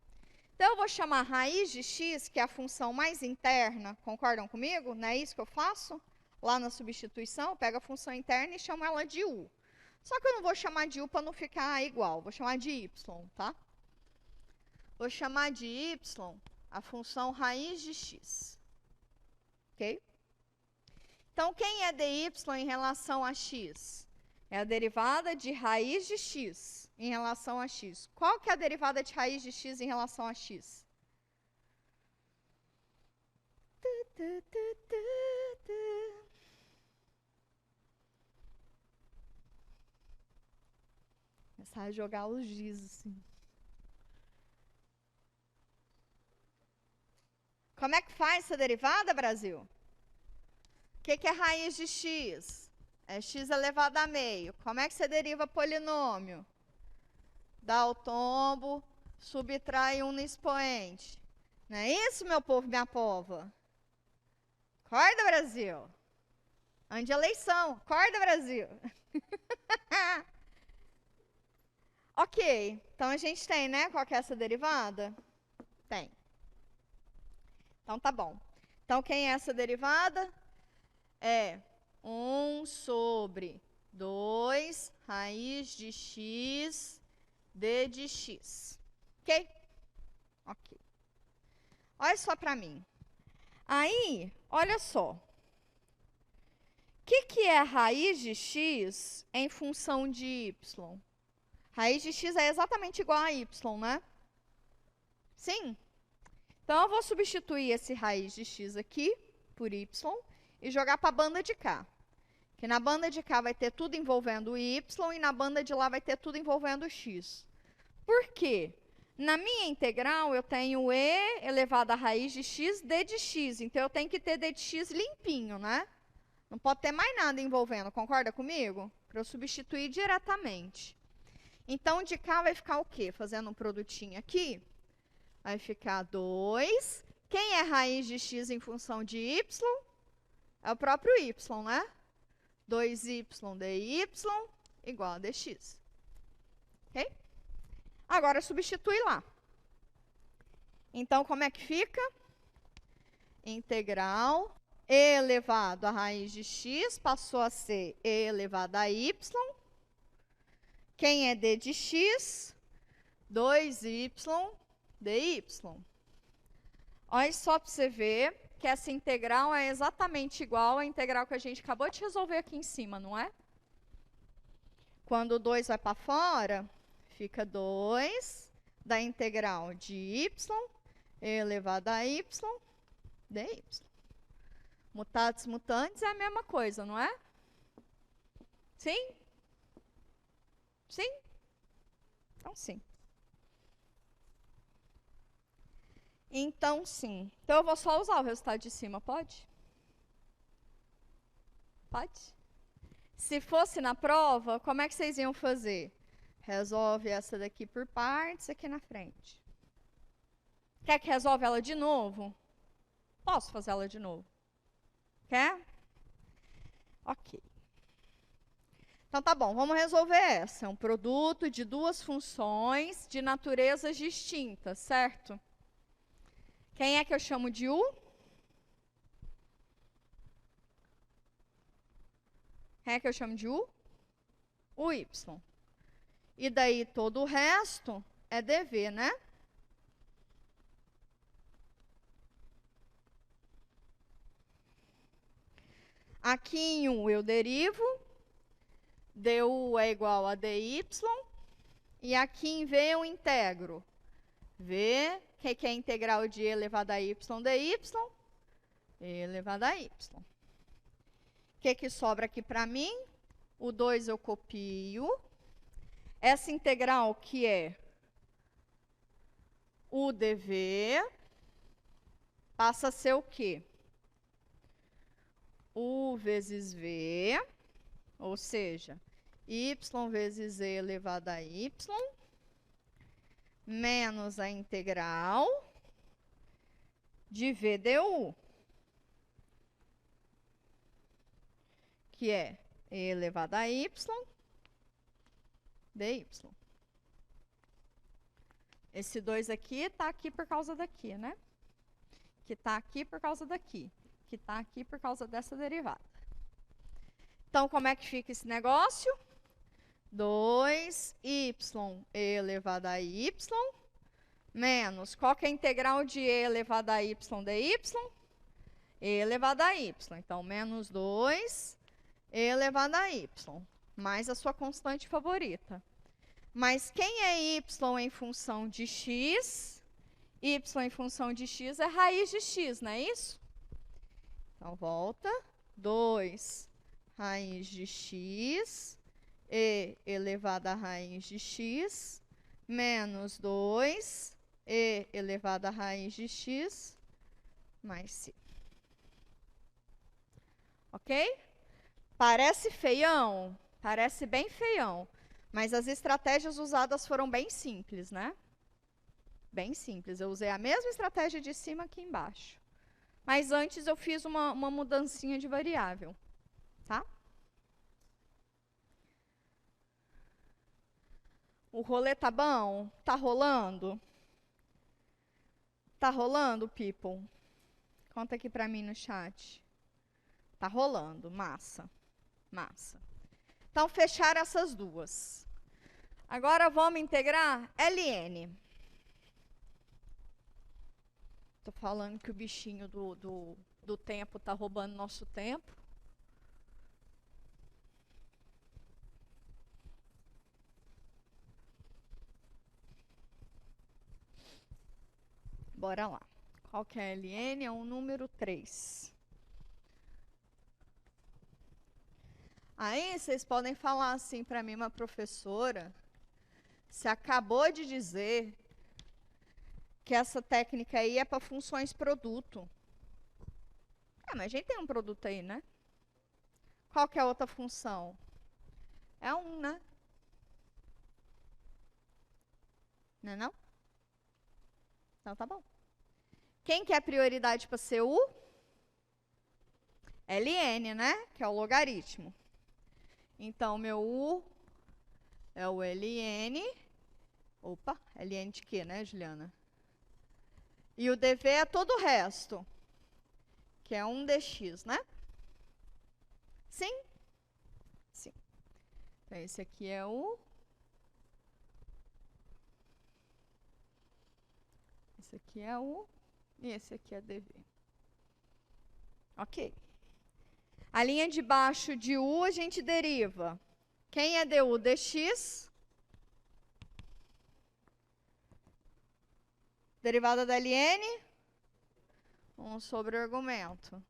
Então, eu vou chamar raiz de x, que é a função mais interna, concordam comigo? Não é isso que eu faço? Lá na substituição, eu pego a função interna e chamo ela de u. Só que eu não vou chamar de u para não ficar igual, vou chamar de y, tá? Vou chamar de y a função raiz de x. Ok? Então, quem é dy em relação a x? É a derivada de raiz de x em relação a x. Qual que é a derivada de raiz de x em relação a x? Começar a jogar os giz assim. Como é que faz essa derivada, Brasil? O que é raiz de x? É x elevado a meio. Como é que você deriva polinômio? Dá o tombo, subtrai um no expoente. Não é isso, meu povo, minha pova? Acorda, Brasil. Ano de eleição. Acorda, Brasil. Ok. Então, a gente tem, né? Qual que é essa derivada? Tem. Então, tá bom. Então, quem é essa derivada? É 1 sobre 2 raiz de x d de x. Ok? Ok. Olha só para mim. Aí, olha só. O que é a raiz de x em função de y? Raiz de x é exatamente igual a y, né? Sim? Então, eu vou substituir esse raiz de x aqui por y e jogar para a banda de cá. Que na banda de cá vai ter tudo envolvendo y e na banda de lá vai ter tudo envolvendo x. Por quê? Na minha integral, eu tenho e elevado à raiz de x, d de x. Então, eu tenho que ter d de x limpinho, né? Não pode ter mais nada envolvendo, concorda comigo? Para eu substituir diretamente. Então, de cá vai ficar o quê? Fazendo um produtinho aqui, vai ficar 2. Quem é raiz de x em função de y? É o próprio y, né? 2y dy igual a dx. Ok? Agora, substitui lá. Então, como é que fica? Integral e elevado a raiz de x passou a ser e elevado a y. Quem é d de x? 2y dy. Olha só para você ver que essa integral é exatamente igual à integral que a gente acabou de resolver aqui em cima, não é? Quando o 2 vai para fora, fica 2 da integral de y elevado a y dy. Mutatis mutandis é a mesma coisa, não é? Sim? Sim? Então, sim. Então, sim. Então, eu vou só usar o resultado de cima, pode? Pode? Se fosse na prova, como é que vocês iam fazer? Resolve essa daqui por partes aqui na frente. Quer que resolva ela de novo? Posso fazer ela de novo. Quer? Ok. Então, tá bom, vamos resolver essa. É um produto de duas funções de naturezas distintas, certo? Quem é que eu chamo de U? Quem é que eu chamo de U? O Y. E daí todo o resto é dv, né? Aqui em U eu derivo, du é igual a dy, e aqui em v eu integro. V, que é a integral de e elevado a y dy, e elevado a y. O que sobra aqui para mim? O 2 eu copio. Essa integral que é u dv, passa a ser o quê? U vezes v, ou seja, y vezes e elevado a y, menos a integral de v du, que é e elevado a y dy. Esse 2 aqui está aqui por causa daqui, né? Que está aqui por causa daqui. Que está aqui por causa dessa derivada. Então, como é que fica esse negócio? 2y elevado a y menos, qual que é a integral de e elevado a y dy? E elevado a y. Então, menos 2 e elevado a y, mais a sua constante favorita. Mas quem é y em função de x? Y em função de x é raiz de x, não é isso? Então, volta. 2 raiz de x e elevado a raiz de x menos 2 e elevado a raiz de x mais c. Ok? Parece feião? Parece bem feião. Mas as estratégias usadas foram bem simples, né? Bem simples. Eu usei a mesma estratégia de cima aqui embaixo. Mas antes eu fiz uma mudancinha de variável. Tá? O rolê tá bom? Tá rolando? Tá rolando, people? Conta aqui pra mim no chat. Tá rolando. Massa. Massa. Então, fecharam essas duas. Agora, vamos integrar ln. Estou falando que o bichinho do tempo está roubando nosso tempo. Bora lá. Qual que é ln? É o número 3. Aí, vocês podem falar assim para mim, uma professora, você acabou de dizer que essa técnica aí é para funções produto. Mas a gente tem um produto aí, né? Qual que é a outra função? É 1, né? Não é não? Então tá bom. Quem quer prioridade para ser U? Ln, né? Que é o logaritmo. Então, meu U é o Ln. Opa, Ln de quê, né, Juliana? E o dv é todo o resto, que é 1 dx, né? Sim? Sim. Então, esse aqui é o... Esse aqui é o... E esse aqui é dv. Ok. A linha de baixo de U a gente deriva. Quem é du? Dx. Derivada da ln. 1 sobre o argumento.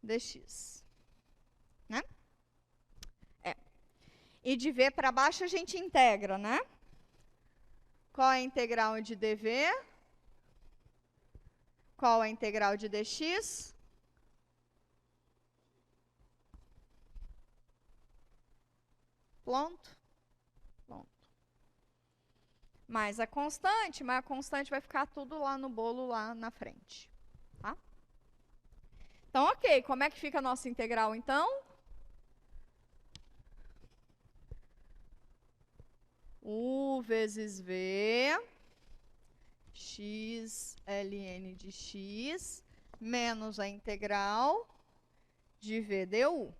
Dx. Né? É. E de v para baixo a gente integra, né? Qual é a integral de dv? Qual é a integral de dx? Pronto. Pronto. Mais a constante, mas a constante vai ficar tudo lá no bolo, lá na frente. Tá? Então, ok. Como é que fica a nossa integral, então? U vezes v, x ln de x, menos a integral de v du.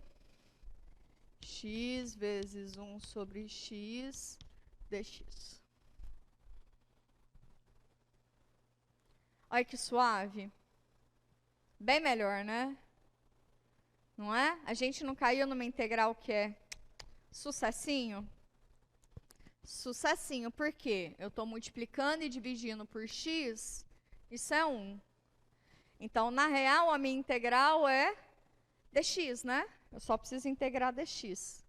X vezes 1 sobre x dx. Olha que suave. Bem melhor, né? Não é? A gente não caiu numa integral que é sucessinho? Sucessinho, por quê? Eu estou multiplicando e dividindo por x, isso é 1. Então, na real, a minha integral é dx, né? Eu só preciso integrar dx.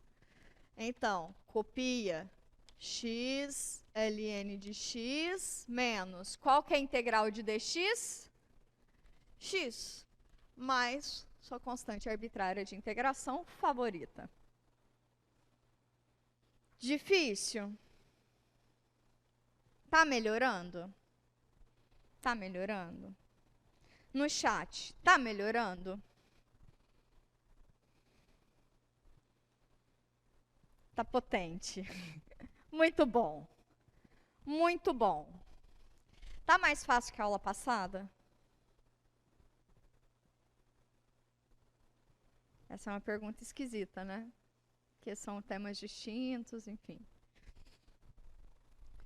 Então, copia x ln de x menos, qual que é a integral de dx? X, mais sua constante arbitrária de integração favorita. Difícil? Tá melhorando? Tá melhorando? No chat, tá melhorando? Tá potente. Muito bom. Muito bom. Tá mais fácil que a aula passada? Essa é uma pergunta esquisita, né? Porque são temas distintos, enfim.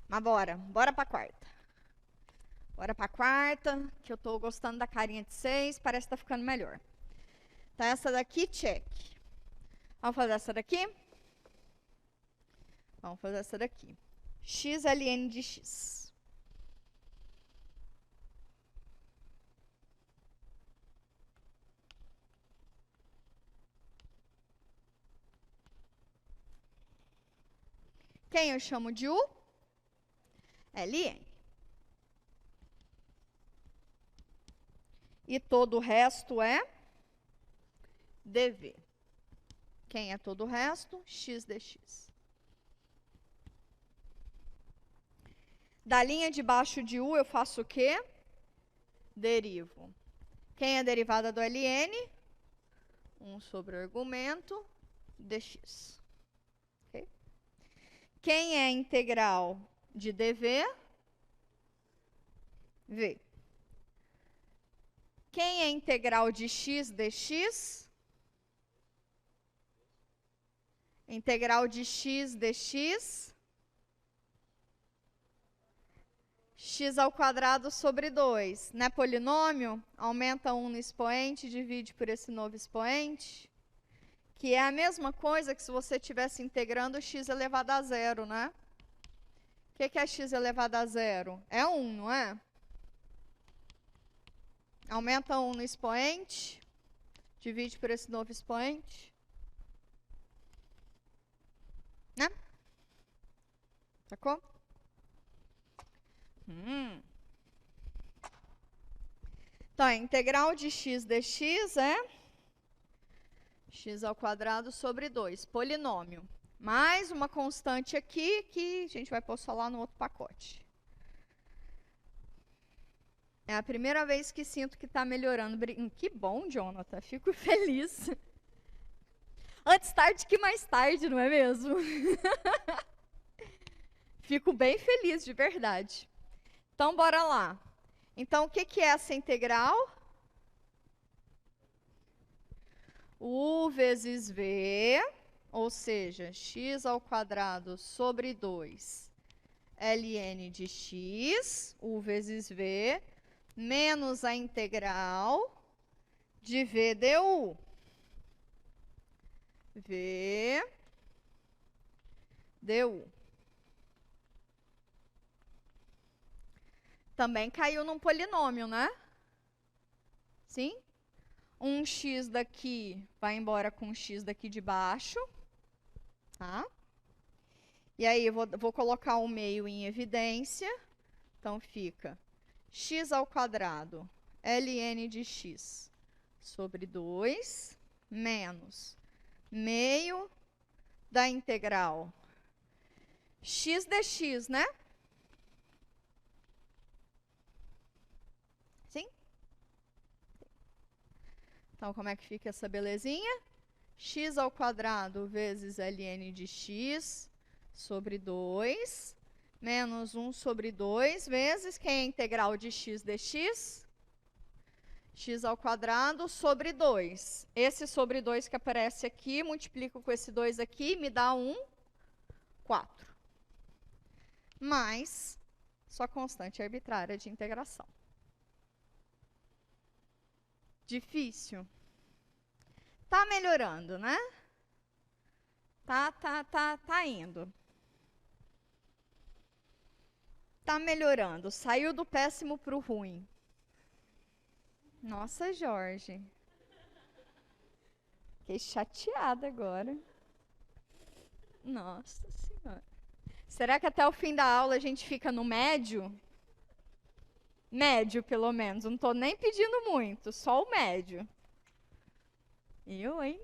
Mas bora pra quarta. Bora pra quarta, que eu tô gostando da carinha de 6, parece que tá ficando melhor. Tá, essa daqui, check. Vamos fazer essa daqui? Vamos fazer essa daqui. X ln de x. Quem eu chamo de U? Ln. E todo o resto é dv. Quem é todo o resto? X dx. Da linha de baixo de U eu faço o quê? Derivo. Quem é a derivada do ln? 1 sobre o argumento dx. Okay? Quem é a integral de dv? V. Quem é a integral de x dx? Integral de x dx? X ao quadrado sobre 2. Não é polinômio? Aumenta 1 no expoente, divide por esse novo expoente. Que é a mesma coisa que se você estivesse integrando x elevado a zero, né? O que é x elevado a zero? É 1, não é? Aumenta 1 no expoente, divide por esse novo expoente. Né? Sacou? Então, a integral de x dx é x ao quadrado sobre 2, polinômio. Mais uma constante aqui, que a gente vai pôr só lá no outro pacote. É a primeira vez que sinto que está melhorando. Que bom, Jonathan. Fico feliz. Antes tarde que mais tarde, não é mesmo? Fico bem feliz, de verdade. Então, bora lá. Então, o que é essa integral? U vezes V, ou seja, x ao quadrado sobre 2 ln de x, U vezes V, menos a integral de V du. V du. Também caiu num polinômio, né? Sim? Um x daqui vai embora com um x daqui de baixo. Tá? E aí eu vou colocar o meio em evidência. Então fica x ao quadrado ln de x sobre 2 menos meio da integral x dx, né? Sim? Então, como é que fica essa belezinha? X ao quadrado vezes ln de x sobre 2, menos 1 sobre 2 vezes, quem é a integral de x dx? X ao quadrado sobre 2. Esse sobre 2 que aparece aqui, multiplico com esse 2 aqui, me dá 4. Mais sua constante arbitrária de integração. Difícil. Tá melhorando, né? Tá indo. Tá melhorando. Saiu do péssimo pro ruim. Nossa, Jorge. Fiquei chateada agora. Nossa Senhora. Será que até o fim da aula a gente fica no médio? Médio, pelo menos. Não tô nem pedindo muito, só o médio. Eu, hein?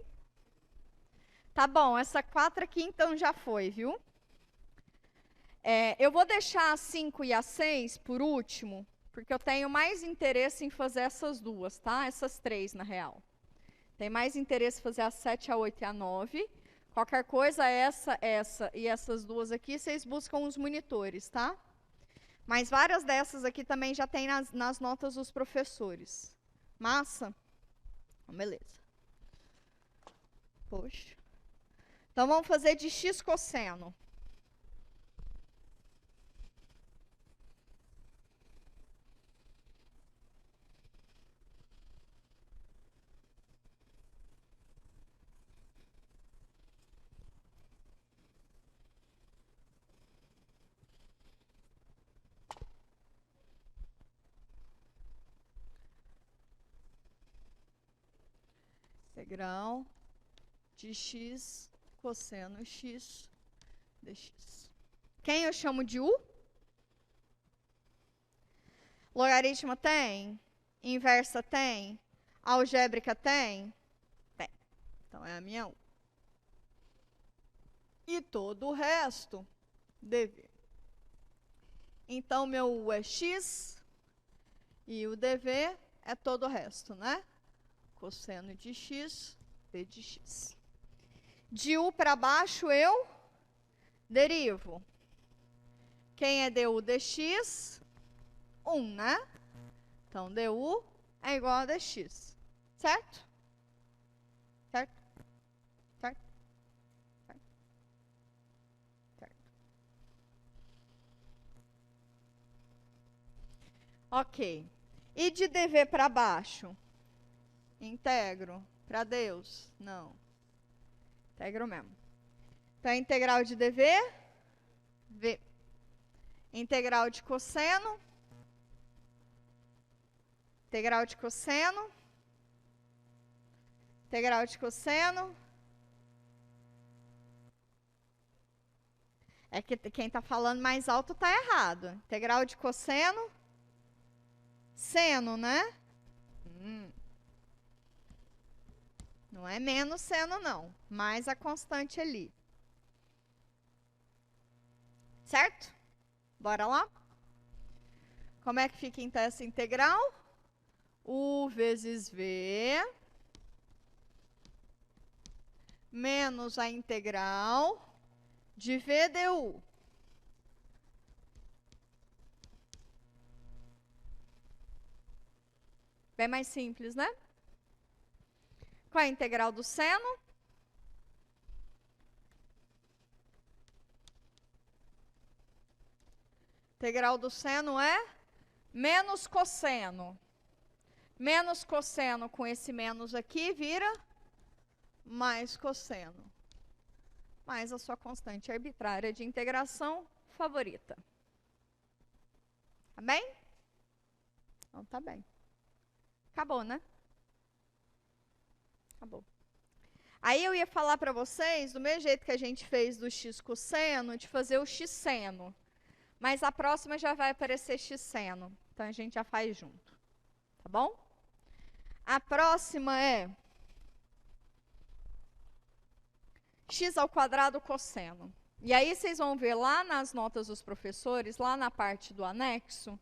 Tá bom, essa 4 aqui então já foi, viu? Eu vou deixar a 5 e a 6 por último, porque eu tenho mais interesse em fazer essas duas, tá? Essas 3, na real. Tem mais interesse em fazer a 7, a 8 e a 9. Qualquer coisa, essa e essas duas aqui, vocês buscam os monitores, tá? Mas várias dessas aqui também já tem nas notas dos professores. Massa? Então, beleza. Poxa. Então, vamos fazer de x cosseno. Integral de x cosseno x dx. Quem eu chamo de u? Logaritmo tem? Inversa tem? Algébrica tem? Tem. Então, é a minha u. E todo o resto, dv. Então, meu u é x e o dv é todo o resto, né? Cosseno de x, p de x. De u para baixo, eu derivo. Quem é du dx? 1, né? Então, du é igual a dx. Certo? Certo? Certo? Certo? Certo. Ok. E de dv para baixo? Integro. Para Deus? Não. Integro mesmo. Então, a integral de dv? V. Integral de cosseno? Integral de cosseno? Integral de cosseno? É que quem está falando mais alto está errado. Integral de cosseno? Seno, né? Não é menos seno, não. Mais a constante ali. Certo? Bora lá? Como é que fica então essa integral? U vezes V menos a integral de V du. Bem mais simples, né? Qual é a integral do seno? Integral do seno é menos cosseno. Menos cosseno com esse menos aqui vira mais cosseno. Mais a sua constante arbitrária de integração favorita. Tá bem? Então tá bem. Acabou, né? Acabou. Aí eu ia falar para vocês, do mesmo jeito que a gente fez do x cosseno, de fazer o x seno. Mas a próxima já vai aparecer x seno. Então a gente já faz junto. Tá bom? A próxima é x ao quadrado cosseno. E aí vocês vão ver lá nas notas dos professores, lá na parte do anexo,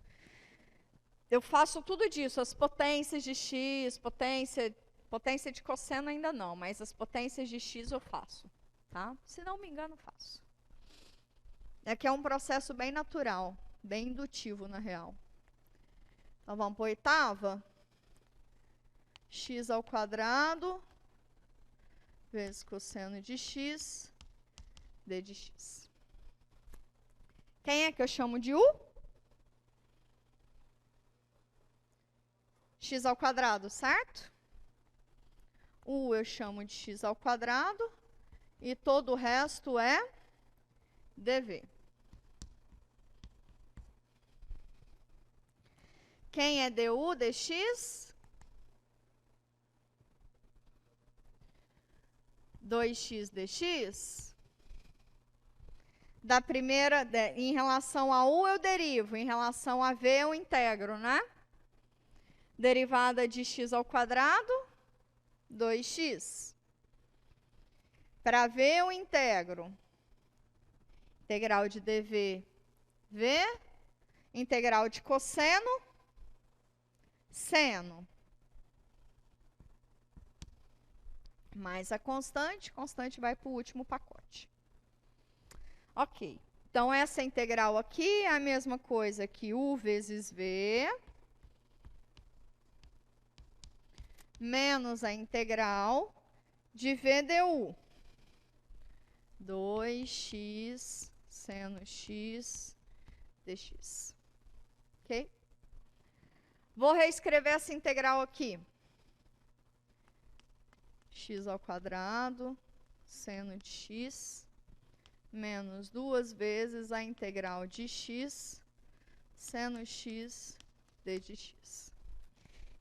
eu faço tudo disso, as potências de x, potência de cosseno ainda não, mas as potências de x eu faço, tá? Se não me engano, faço. Aqui é um processo bem natural, bem indutivo, na real. Então, vamos para a oitava. X ao quadrado vezes cosseno de x, d de x. Quem é que eu chamo de u? X ao quadrado, certo? U eu chamo de x ao quadrado e todo o resto é dv. Quem é du dx? 2x dx. Da primeira, em relação a u eu derivo, em relação a v eu integro, né? Derivada de x ao quadrado, 2x. Para v eu integro. Integral de dv, v. Integral de cosseno, seno. Mais a constante vai para o último pacote. Ok. Então, essa integral aqui é a mesma coisa que u vezes v menos a integral de v du. 2x seno x dx. Ok? Vou reescrever essa integral aqui. X ao quadrado, seno de x, menos 2 vezes a integral de x, seno x, d de x.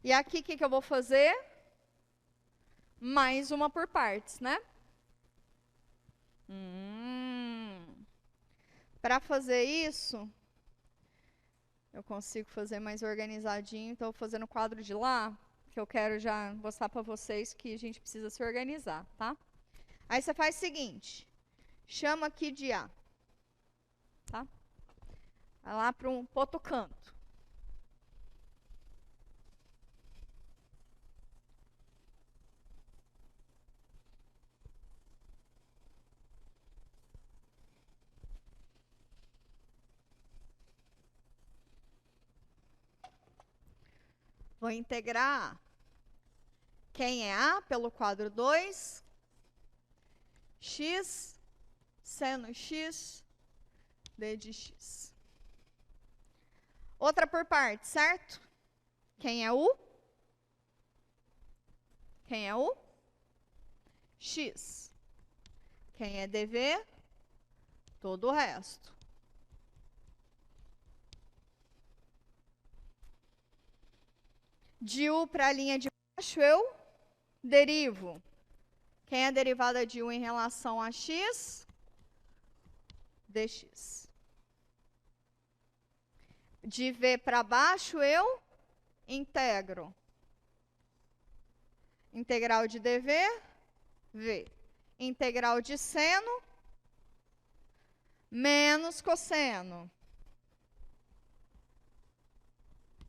E aqui, o que eu vou fazer? Mais uma por partes, né? Para fazer isso, eu consigo fazer mais organizadinho, então eu vou fazer no quadro de lá, que eu quero já mostrar para vocês que a gente precisa se organizar, tá? Aí você faz o seguinte, chama aqui de A, tá? Vai lá para um outro canto. Vou integrar quem é A pelo quadro 2, x, seno x, d de x. Outra por parte, certo? Quem é U? Quem é U? X. Quem é dv? Todo o resto. De U para a linha de baixo, eu derivo. Quem é a derivada de U em relação a x? Dx. De V para baixo, eu integro. Integral de dv, v. Integral de seno, menos cosseno,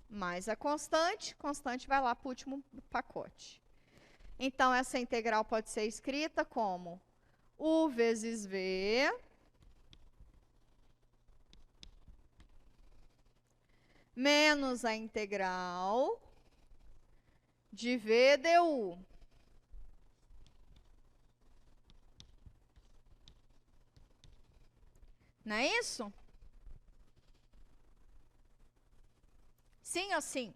mais a constante, constante vai lá para o último pacote. Então, essa integral pode ser escrita como U vezes V menos a integral de V du. Não é isso? Sim ou sim?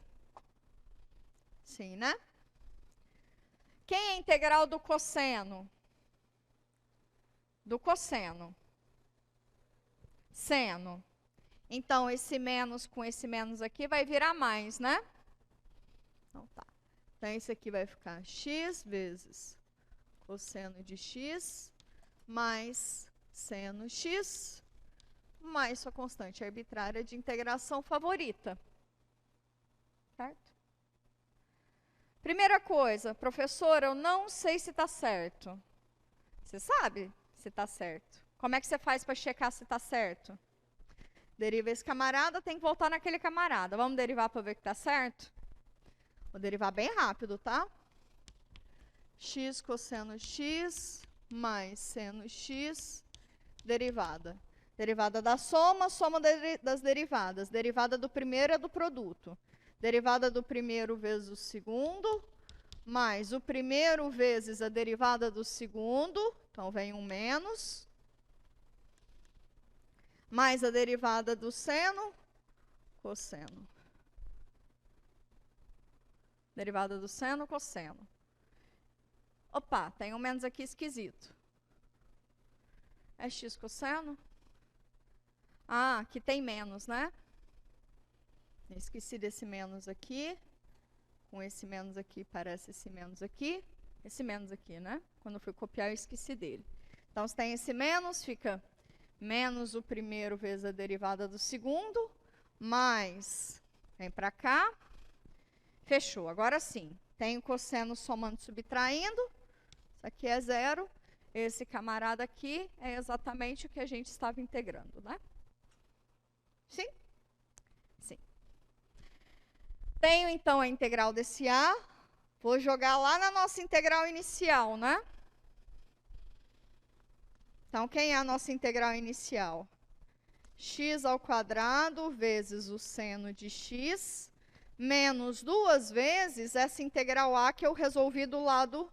Sim, né? Quem é a integral do cosseno? Do cosseno. Seno. Então, esse menos com esse menos aqui vai virar mais, né? Então, tá. Então, esse aqui vai ficar x vezes cosseno de x mais seno x mais sua constante arbitrária de integração favorita. Certo? Primeira coisa, professora, eu não sei se está certo. Você sabe se está certo. Como é que você faz para checar se está certo? Deriva esse camarada, tem que voltar naquele camarada. Vamos derivar para ver que está certo? Vou derivar bem rápido, tá? X cosseno x mais seno x, derivada. Derivada da soma, soma das derivadas. Derivada do primeiro é do produto. Derivada do primeiro vezes o segundo, mais o primeiro vezes a derivada do segundo, então vem um menos, mais a derivada do seno, cosseno. Derivada do seno, cosseno. Opa, tem um menos aqui esquisito. É x cosseno? Ah, aqui tem menos, né? Esqueci desse menos aqui. Com esse menos aqui, parece esse menos aqui. Esse menos aqui, né? Quando eu fui copiar, eu esqueci dele. Então, se tem esse menos, fica menos o primeiro vezes a derivada do segundo, mais, vem para cá, fechou. Agora sim, tem o cosseno somando e subtraindo, isso aqui é zero, esse camarada aqui é exatamente o que a gente estava integrando, né? Sim? Sim. Tenho, então, a integral desse A, vou jogar lá na nossa integral inicial, né? Então, quem é a nossa integral inicial? X ao quadrado vezes o seno de x, menos duas vezes essa integral A que eu resolvi do lado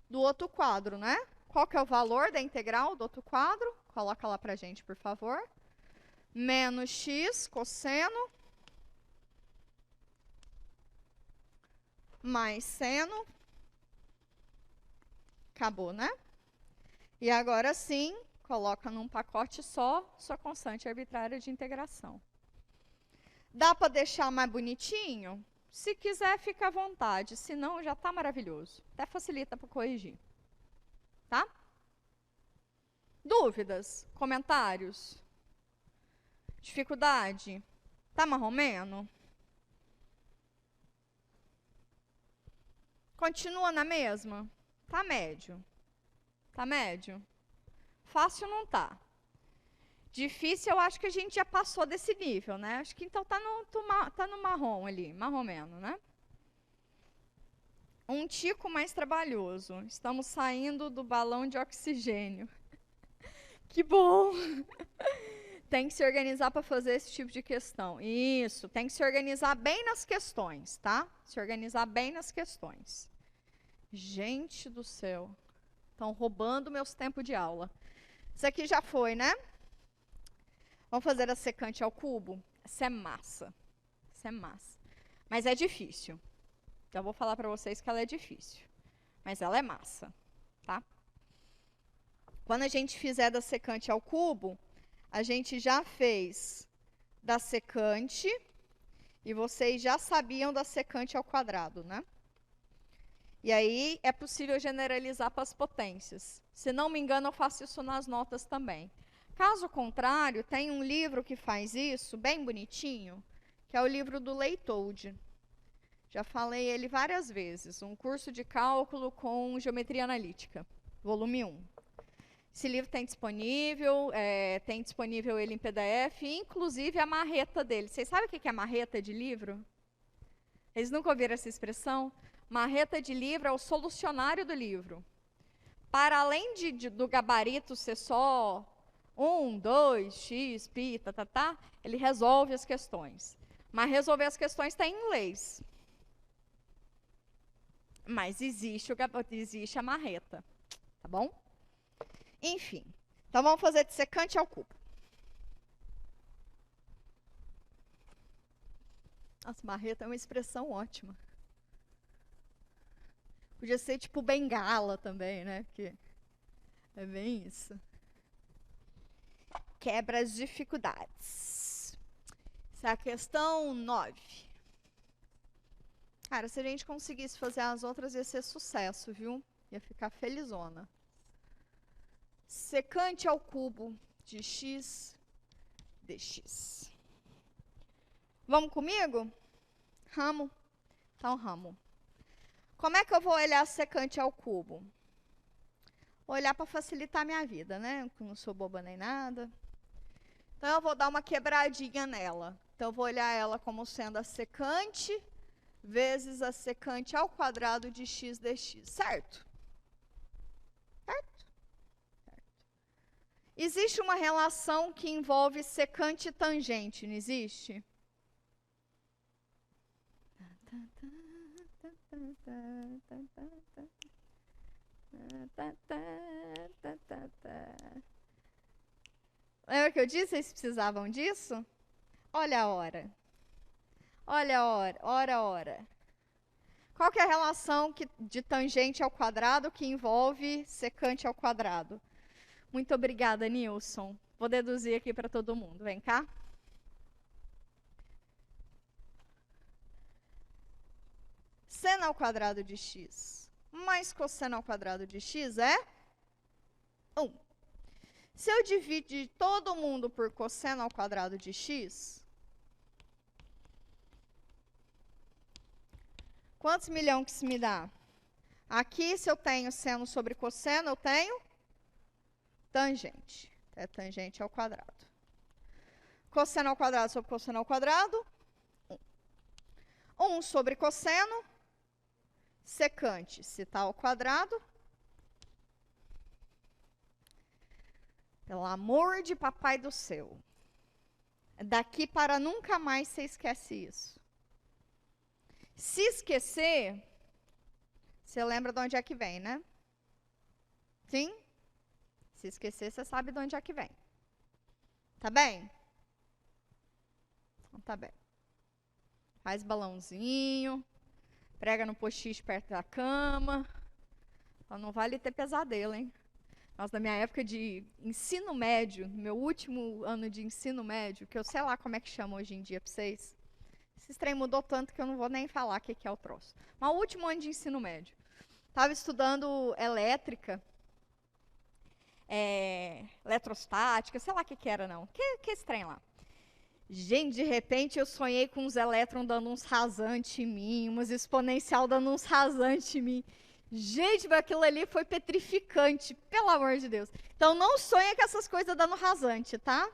do outro quadro, né? Qual que é o valor da integral do outro quadro? Coloca lá pra gente, por favor. Menos x cosseno mais seno. Acabou, né? E agora sim, coloca num pacote só sua constante arbitrária de integração. Dá para deixar mais bonitinho? Se quiser, fica à vontade. Se não, já está maravilhoso. Até facilita para corrigir. Tá? Dúvidas? Comentários? Dificuldade? Tá marromeno? Continua na mesma? Tá médio. Tá médio? Fácil não tá. Difícil, eu acho que a gente já passou desse nível, né? Acho que então tá no marrom ali, marromeno, né? Um tico mais trabalhoso. Estamos saindo do balão de oxigênio. Que bom! Tem que se organizar para fazer esse tipo de questão. Isso, tem que se organizar bem nas questões, tá? Se organizar bem nas questões. Gente do céu. Estão roubando meus tempos de aula. Isso aqui já foi, né? Vamos fazer a secante ao cubo? Essa é massa. Essa é massa. Mas é difícil. Já vou falar para vocês que ela é difícil. Mas ela é massa, tá? Quando a gente fizer da secante ao cubo, a gente já fez da secante e vocês já sabiam da secante ao quadrado, né? E aí é possível generalizar para as potências. Se não me engano, eu faço isso nas notas também. Caso contrário, tem um livro que faz isso, bem bonitinho, que é o livro do Leitold. Já falei ele várias vezes. Um curso de cálculo com geometria analítica, volume 1. Esse livro tem disponível ele em PDF, inclusive a marreta dele. Vocês sabem o que é marreta de livro? Eles nunca ouviram essa expressão? Marreta de livro é o solucionário do livro. Para além do gabarito ser só 1, 2, x, pi, ele resolve as questões. Mas resolver as questões está em inglês. Mas existe a marreta, tá bom? Enfim, então vamos fazer de secante ao cubo. Nossa, marreta é uma expressão ótima. Podia ser tipo bengala também, né? Porque é bem isso. Quebra as dificuldades. Essa é a questão 9. Cara, se a gente conseguisse fazer as outras, ia ser sucesso, viu? Ia ficar felizona. Secante ao cubo de x dx. Vamos comigo? Ramo? Então, ramo. Como é que eu vou olhar secante ao cubo? Vou olhar para facilitar a minha vida, né? Eu não sou boba nem nada. Então, eu vou dar uma quebradinha nela. Então, eu vou olhar ela como sendo a secante vezes a secante ao quadrado de x dx, certo? Existe uma relação que envolve secante e tangente, não existe? Lembra que eu disse que vocês precisavam disso? Olha a hora. Olha a hora, hora. Qual que é a relação de tangente ao quadrado que envolve secante ao quadrado? Muito obrigada, Nilson. Vou deduzir aqui para todo mundo. Vem cá. Seno ao quadrado de x mais cosseno ao quadrado de x é 1. Se eu dividir todo mundo por cosseno ao quadrado de x, quantos milhões que isso me dá? Aqui, se eu tenho seno sobre cosseno, eu tenho tangente. É tangente ao quadrado. Cosseno ao quadrado sobre cosseno ao quadrado, 1 sobre cosseno, secante, se está ao quadrado. Pelo amor de papai do céu. Daqui para nunca mais você esquece isso. Se esquecer, você lembra de onde é que vem, né? Sim? Se esquecer, você sabe de onde é que vem. Tá bem? Então, tá bem. Faz balãozinho, prega no post-it perto da cama. Então, não vale ter pesadelo, hein? Nós, na minha época de ensino médio, meu último ano de ensino médio, que eu sei lá como é que chama hoje em dia para vocês. Esse trem mudou tanto que eu não vou nem falar o que é o troço. Mas o último ano de ensino médio. Estava estudando elétrica, eletrostática, sei lá o que era não. Que esse trem lá? Gente, de repente eu sonhei com uns elétrons dando uns rasantes em mim, umas exponencial dando uns rasantes em mim. Gente, mas aquilo ali foi petrificante, pelo amor de Deus. Então não sonha com essas coisas dando rasante, tá?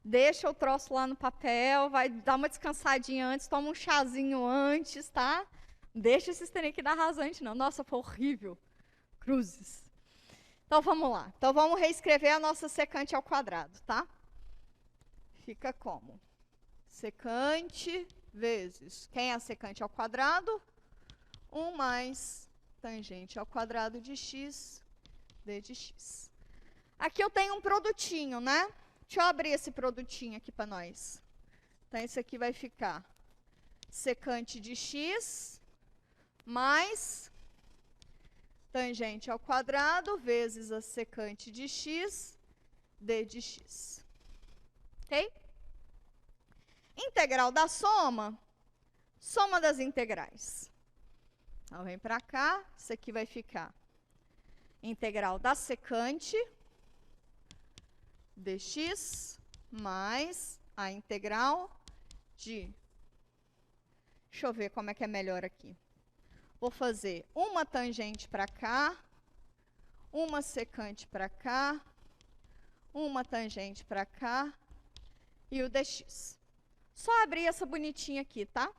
Deixa o troço lá no papel, vai dar uma descansadinha antes, toma um chazinho antes, tá? Deixa esses trem aqui dar rasante, não. Nossa, foi horrível. Cruzes. Então vamos lá. Então vamos reescrever a nossa secante ao quadrado, tá? Fica como? Secante vezes. Quem é a secante ao quadrado? 1 mais tangente ao quadrado de x, d de x. Aqui eu tenho um produtinho, né? Deixa eu abrir esse produtinho aqui para nós. Então, esse aqui vai ficar secante de x mais tangente ao quadrado vezes a secante de x, d de x. Ok? Integral da soma, soma das integrais. Então, vem para cá, isso aqui vai ficar integral da secante dx mais a integral de... Deixa eu ver como é que é melhor aqui. Vou fazer uma tangente para cá, uma secante para cá, uma tangente para cá e o dx. Só abrir essa bonitinha aqui, tá?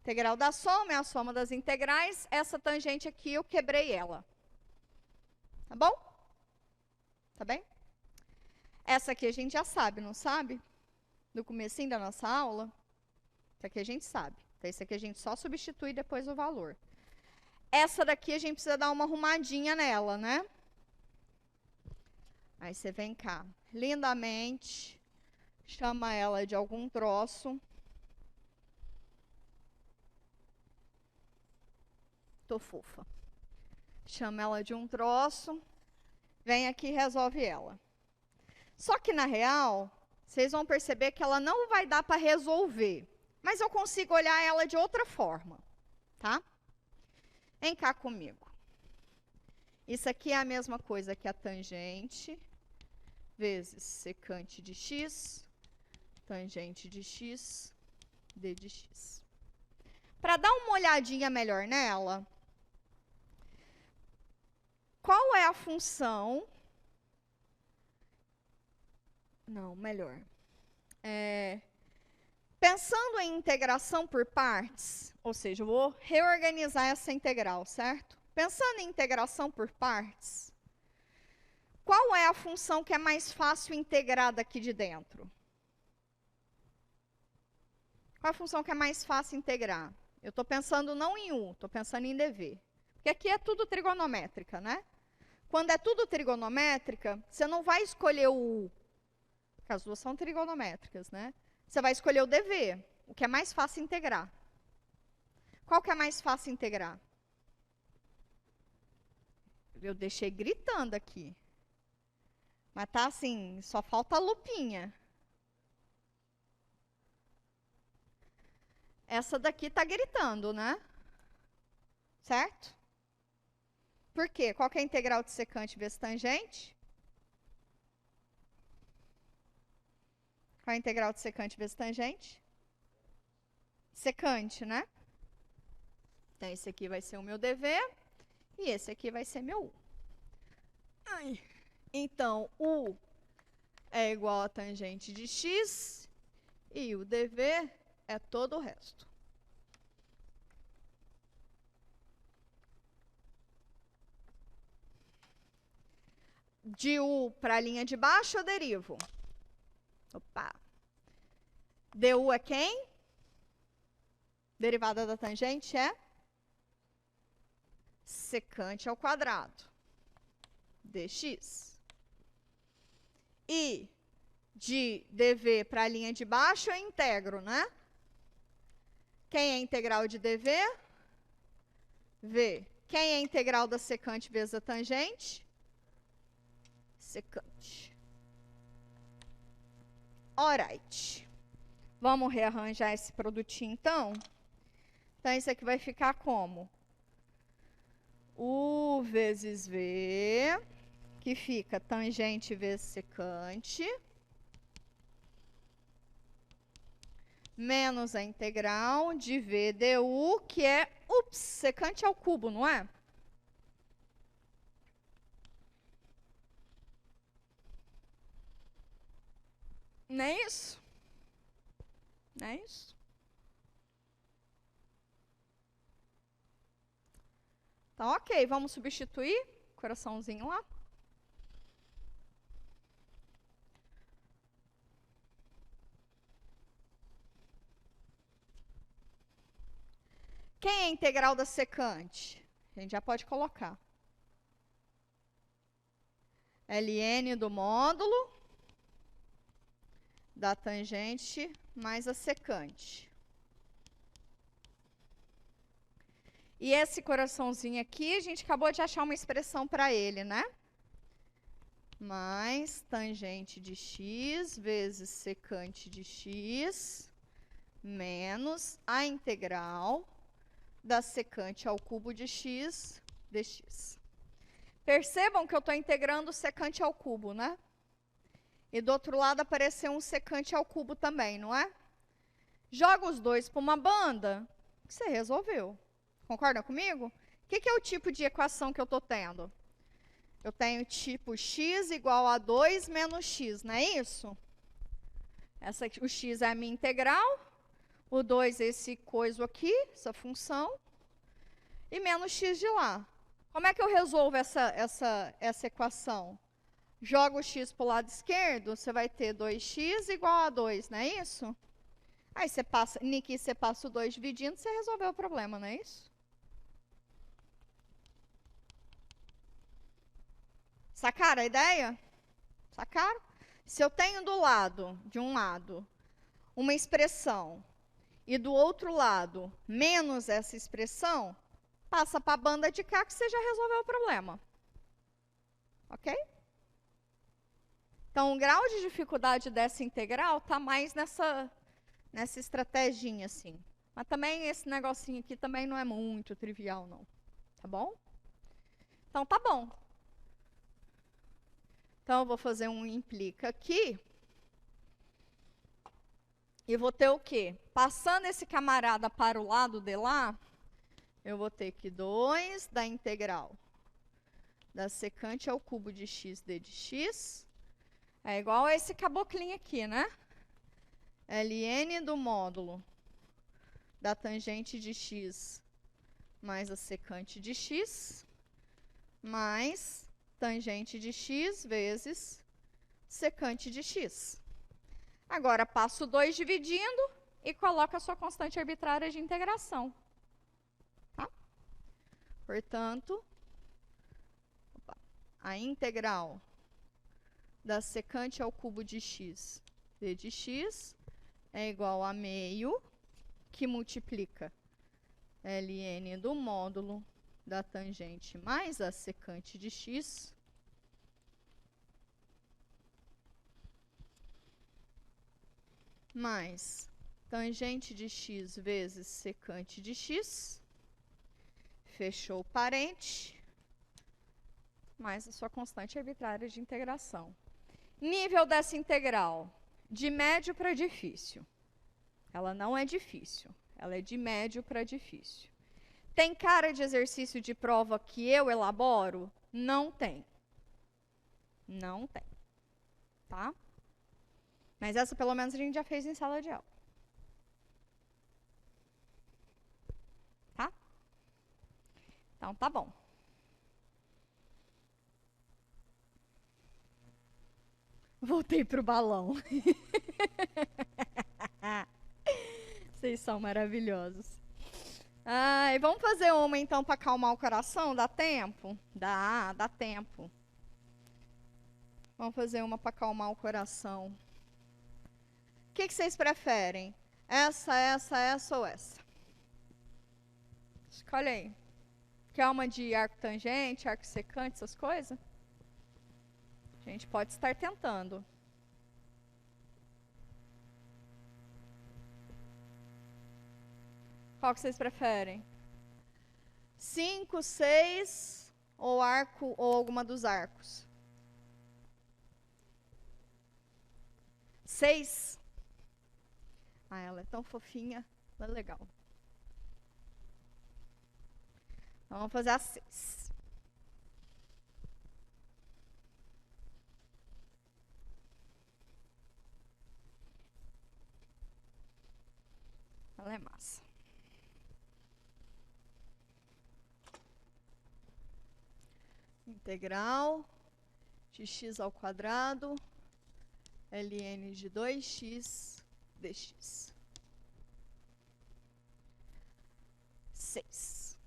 Integral da soma é a soma das integrais. Essa tangente aqui eu quebrei ela. Tá bom? Tá bem? Essa aqui a gente já sabe, não sabe? No comecinho da nossa aula. Isso aqui a gente sabe. Então, isso aqui a gente só substitui depois o valor. Essa daqui a gente precisa dar uma arrumadinha nela, né? Aí você vem cá, lindamente, chama ela de algum troço. Tô fofa. Chama ela de um troço, vem aqui e resolve ela. Só que, na real, vocês vão perceber que ela não vai dar para resolver. Mas eu consigo olhar ela de outra forma, tá? Vem cá comigo. Isso aqui é a mesma coisa que a tangente vezes secante de x, tangente de x, d de x. Para dar uma olhadinha melhor nela, qual é a função? Não, melhor. Pensando em integração por partes, ou seja, eu vou reorganizar essa integral, certo? Pensando em integração por partes, qual é a função que é mais fácil integrar daqui de dentro? Qual é a função que é mais fácil integrar? Eu estou pensando não em u, estou pensando em dv. Porque aqui é tudo trigonométrica, né? Quando é tudo trigonométrica, você não vai escolher o u, porque as duas são trigonométricas, né? Você vai escolher o dv, o que é mais fácil integrar. Qual que é mais fácil integrar? Eu deixei gritando aqui. Mas tá assim, só falta a lupinha. Essa daqui tá gritando, né? Certo? Por quê? Qual que é a integral de secante vezes tangente? Qual é a integral de secante vezes tangente? Secante, né? Então, esse aqui vai ser o meu dv e esse aqui vai ser meu u. Ai. Então, u é igual a tangente de x e o dv é todo o resto. De u para a linha de baixo, eu derivo. Opa. du é quem? Derivada da tangente é secante ao quadrado dx. E de dv para a linha de baixo eu integro, né? Quem é a integral de dv? V. Quem é a integral da secante vezes a tangente? Secante. Alright. Vamos rearranjar esse produtinho, então? Então, isso aqui vai ficar como? U vezes V, que fica tangente vezes secante, menos a integral de V du, que é, secante ao cubo, não é? Não é isso? Não é isso? Então, ok, vamos substituir. Coraçãozinho lá. Quem é a integral da secante? A gente já pode colocar. ln do módulo da tangente mais a secante. E esse coraçãozinho aqui, a gente acabou de achar uma expressão para ele, né? Mais tangente de x vezes secante de x menos a integral da secante ao cubo de x dx. Percebam que eu estou integrando o secante ao cubo, né? E do outro lado apareceu um secante ao cubo também, não é? Joga os dois para uma banda, você resolveu. Concorda comigo? O que é o tipo de equação que eu estou tendo? Eu tenho tipo x igual a 2 menos x, não é isso? O x é a minha integral, o 2 é esse coiso aqui, essa função, e menos x de lá. Como é que eu resolvo essa equação? Joga o x para o lado esquerdo, você vai ter 2x igual a 2, não é isso? Aí você passa, aqui você passa o 2 dividindo, você resolveu o problema, não é isso? Sacaram a ideia? Sacaram? Se eu tenho do lado, de um lado, uma expressão e do outro lado menos essa expressão, passa para a banda de cá que você já resolveu o problema. Ok? Então, o grau de dificuldade dessa integral está mais nessa estratégia assim. Mas também esse negocinho aqui também não é muito trivial, não. Tá bom? Então, tá bom. Então, eu vou fazer um implica aqui. E vou ter o quê? Passando esse camarada para o lado de lá, eu vou ter que 2 da integral da secante ao cubo de x d de x é igual a esse caboclinho aqui, né? ln do módulo da tangente de x mais a secante de x mais tangente de x vezes secante de x. Agora, passo 2 dividindo e coloco a sua constante arbitrária de integração. Tá? Portanto, a integral da secante ao cubo de x d de x é igual a meio, que multiplica ln do módulo da tangente mais a secante de x mais tangente de x vezes secante de x, fechou o parente, mais a sua constante arbitrária de integração. Nível dessa integral, de médio para difícil. Ela não é difícil, ela é de médio para difícil. Tem cara de exercício de prova que eu elaboro? Não tem. Não tem. Tá? Mas essa, pelo menos, a gente já fez em sala de aula. Tá? Então, tá bom. Voltei pro balão. Vocês são maravilhosos. Ai, vamos fazer uma, então, para acalmar o coração? Dá tempo? Dá tempo. Vamos fazer uma para acalmar o coração. O que vocês preferem? Essa ou essa? Escolhe aí. Quer uma de arco tangente, arco secante, essas coisas? A gente pode estar tentando. Qual que vocês preferem? 5, 6 ou arco ou alguma dos arcos? 6? Ah, ela é tão fofinha, ela é legal. Então, vamos fazer a 6. Ela é massa. Integral de x ao quadrado, ln de 2x dx. 6.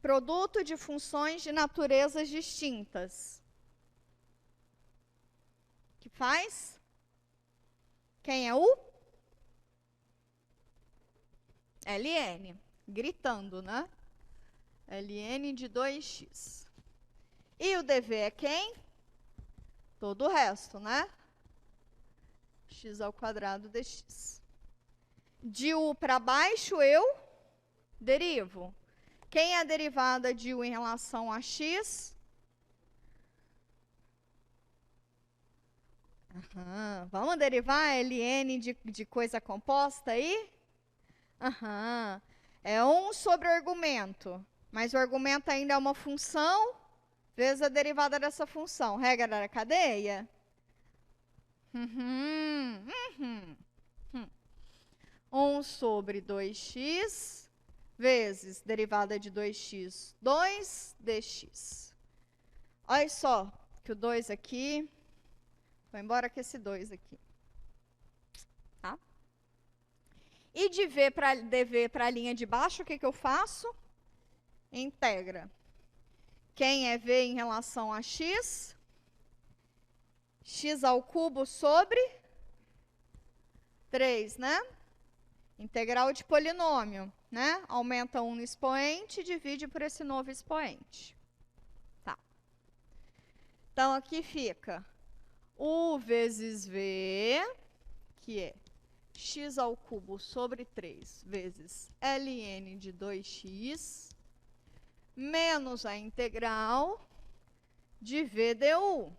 Produto de funções de naturezas distintas. Que faz? Quem é o? ln. Gritando, né? ln de 2x. E o dv é quem? Todo o resto, né? x ao quadrado dx. De u para baixo, eu derivo. Quem é a derivada de u em relação a x? Vamos derivar ln de coisa composta aí? É 1 sobre o argumento. Mas o argumento ainda é uma função vezes a derivada dessa função. Regra da cadeia? 1 sobre 2x vezes derivada de 2x, 2dx. Olha só que o 2 aqui, vai embora com esse 2 aqui. Tá? E de v para dv para a linha de baixo, o que eu faço? Integra. Quem é v em relação a x? X ao cubo sobre 3, né? Integral de polinômio, né? Aumenta um no expoente e divide por esse novo expoente. Tá. Então, aqui fica u vezes v, que é x ao cubo sobre 3 vezes ln de 2x, menos a integral de v du.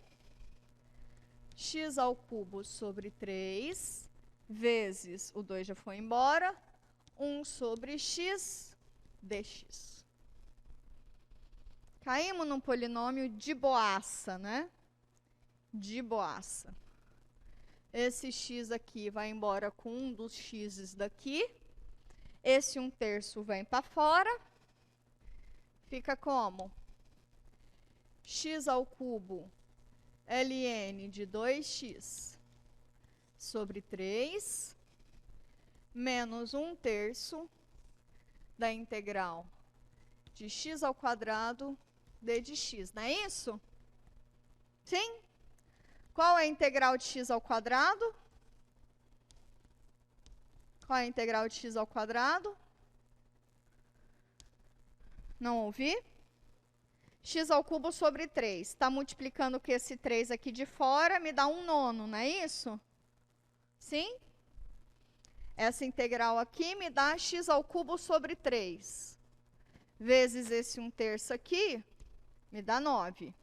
X ao cubo sobre 3 vezes, o 2 já foi embora, 1 sobre x dx. Caímos num polinômio de boaça, né? De boaça. Esse x aqui vai embora com um dos x's daqui. Esse 1/3 vem para fora. Fica como? X ao cubo ln de 2x sobre 3 menos 1/3 da integral de x ao quadrado d de x, não é isso? Sim? Qual é a integral de x ao quadrado? Qual é a integral de x ao quadrado? Não ouvi? X ao cubo sobre 3. Está multiplicando com esse 3 aqui de fora, me dá 1/9, não é isso? Sim? Essa integral aqui me dá x ao cubo sobre 3. Vezes esse 1/3 aqui, me dá 9.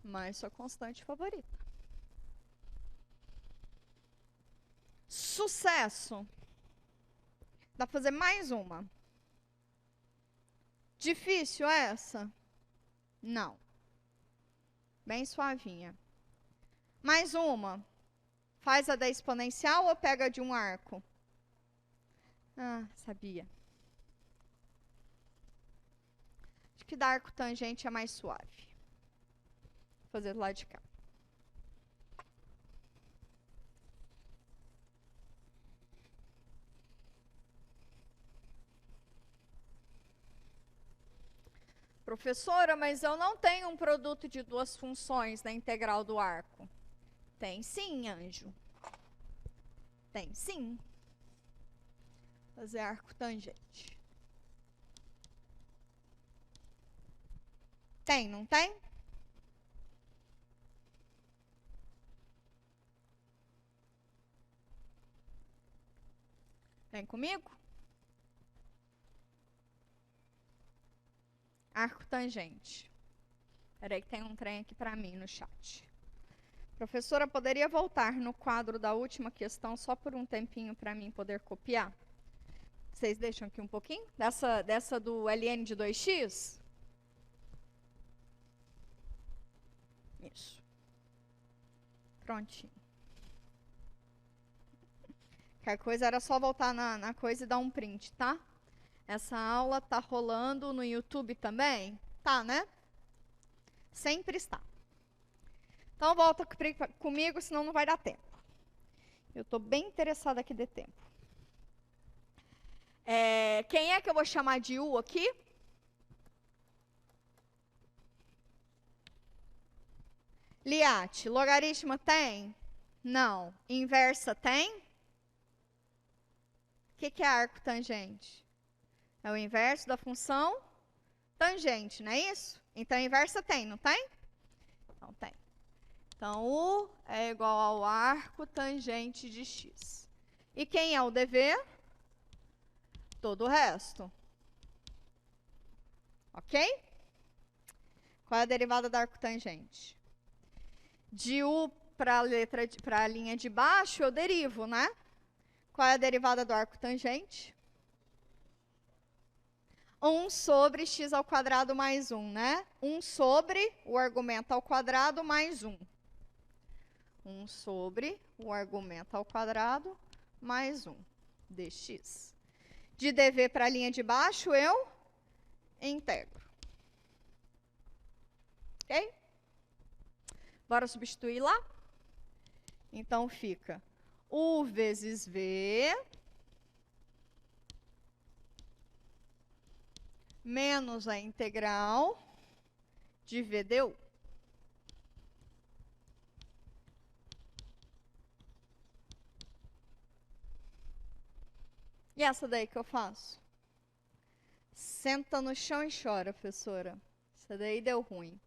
Mais sua constante favorita. Sucesso! Dá para fazer mais uma. Difícil essa? Não. Bem suavinha. Mais uma. Faz a da exponencial ou pega de um arco? Ah, sabia. Acho que da arco tangente é mais suave. Vou fazer do lado de cá. Professora, mas eu não tenho um produto de duas funções na integral do arco. Tem sim, anjo. Tem sim. Fazer arco tangente. Tem, não tem? Vem comigo? Arco tangente. Espera aí que tem um trem aqui para mim no chat. Professora, poderia voltar no quadro da última questão só por um tempinho para mim poder copiar? Vocês deixam aqui um pouquinho? Dessa do ln de 2x? Isso. Prontinho. Qualquer coisa era só voltar na coisa e dar um print, tá? Essa aula tá rolando no YouTube também? Tá, né? Sempre está. Então, volta comigo, senão não vai dar tempo. Eu estou bem interessada que dê tempo. Quem é que eu vou chamar de U aqui? Liat, logaritmo tem? Não. Inversa tem? O que é arco tangente? É o inverso da função tangente, não é isso? Então, inversa tem, não tem? Não tem. Então, U é igual ao arco tangente de x. E quem é o dv? Todo o resto. Ok? Qual é a derivada do arco tangente? De U para a linha de baixo, eu derivo, né? Qual é a derivada do arco tangente? 1 sobre x ao quadrado mais 1, né? 1 sobre o argumento ao quadrado mais 1. 1 sobre o argumento ao quadrado mais 1 dx. De dv para a linha de baixo, eu integro. Ok? Bora substituir lá? Então, fica u vezes v menos a integral de v du. E essa daí que eu faço? Senta no chão e chora, professora. Essa daí deu ruim.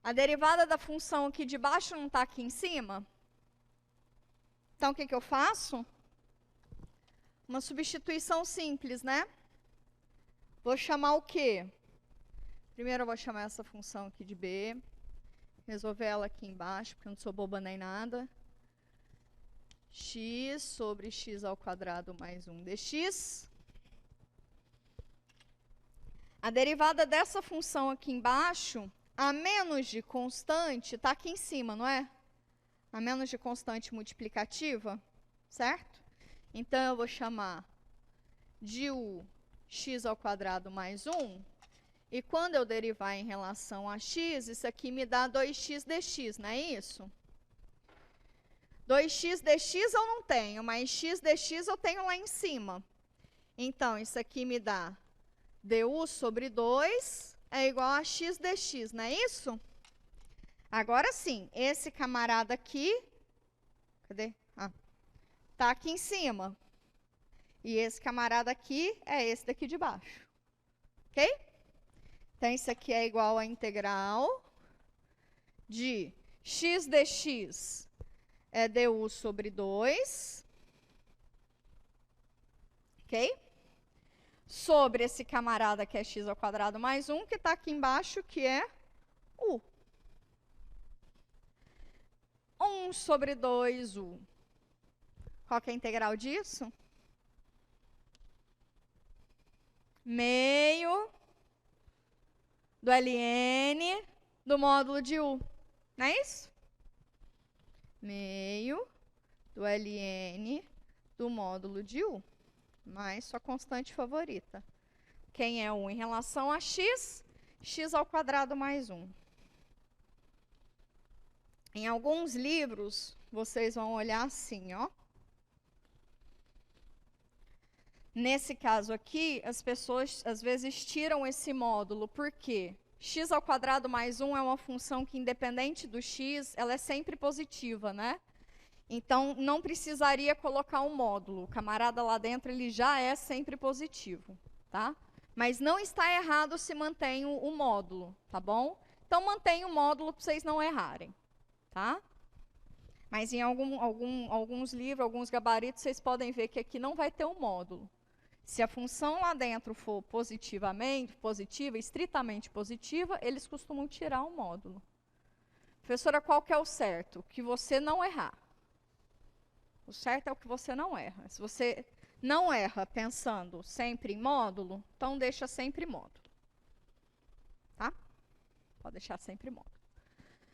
A derivada da função aqui de baixo não está aqui em cima? Então, o que eu faço? Uma substituição simples, né? Vou chamar o quê? Primeiro eu vou chamar essa função aqui de b. Resolver ela aqui embaixo, porque eu não sou boba nem nada. X sobre x ao quadrado mais 1 dx. A derivada dessa função aqui embaixo, a menos de constante, está aqui em cima, não é? A menos de constante multiplicativa, certo? Então, eu vou chamar de u x ao quadrado mais 1. E quando eu derivar em relação a x, isso aqui me dá 2x dx, não é isso? 2x dx eu não tenho, mas x dx eu tenho lá em cima. Então, isso aqui me dá du sobre 2 é igual a x dx, não é isso? Agora sim, esse camarada aqui, cadê? Ah, tá aqui em cima. E esse camarada aqui é esse daqui de baixo. Ok? Então, isso aqui é igual a integral de x dx é du sobre 2. Ok? Sobre esse camarada que é x ao quadrado mais 1, que está aqui embaixo, que é u. 1 sobre 2u. Qual que é a integral disso? Meio do ln do módulo de u. Não é isso? Meio do ln do módulo de u. Mais sua constante favorita. Quem é 1 em relação a x? X ao quadrado mais 1. Em alguns livros, vocês vão olhar assim, ó. Nesse caso aqui, as pessoas às vezes tiram esse módulo, porque x ao quadrado mais 1 é uma função que, independente do x, ela é sempre positiva, né? Então, não precisaria colocar um módulo. O camarada lá dentro, ele já é sempre positivo, tá? Mas não está errado se mantém o módulo, tá bom? Então, mantenha o módulo para vocês não errarem, tá? Mas em alguns livros, alguns gabaritos, vocês podem ver que aqui não vai ter um módulo. Se a função lá dentro for positiva, estritamente positiva, eles costumam tirar um módulo. Professora, qual que é o certo? Que você não errar. O certo é o que você não erra. Se você não erra pensando sempre em módulo, então deixa sempre módulo. Tá? Pode deixar sempre módulo.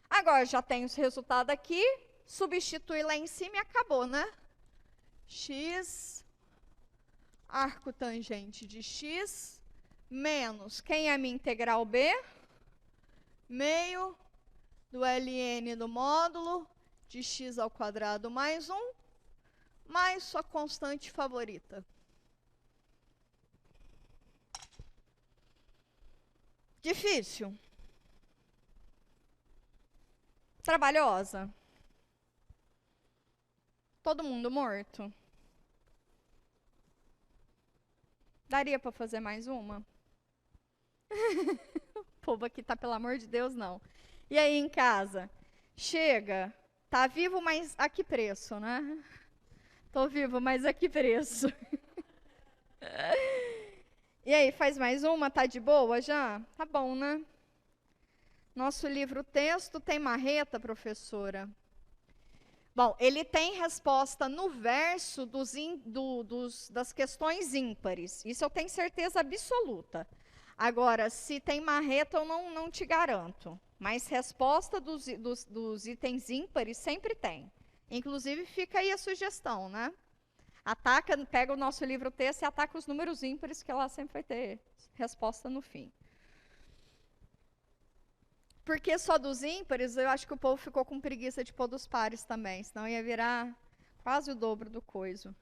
Agora, já tenho esse resultado aqui, substitui lá em cima e acabou, né? X, arco tangente de x, menos, quem é a minha integral b? Meio do ln do módulo de x ao quadrado mais 1, mais sua constante favorita. Difícil? Trabalhosa? Todo mundo morto? Daria para fazer mais uma? O povo aqui tá, pelo amor de Deus, não. E aí, em casa? Chega, tá vivo, mas a que preço, né? Tô vivo, mas a que preço? E aí, faz mais uma? Tá de boa já? Tá bom, né? Nosso livro-texto tem marreta, professora? Bom, ele tem resposta no verso das questões ímpares. Isso eu tenho certeza absoluta. Agora, se tem marreta, eu não te garanto. Mas resposta dos itens ímpares sempre tem. Inclusive, fica aí a sugestão, né? Pega o nosso livro-texto e ataca os números ímpares, que ela sempre vai ter resposta no fim. Porque só dos ímpares, eu acho que o povo ficou com preguiça de pôr dos pares também, senão ia virar quase o dobro do coiso.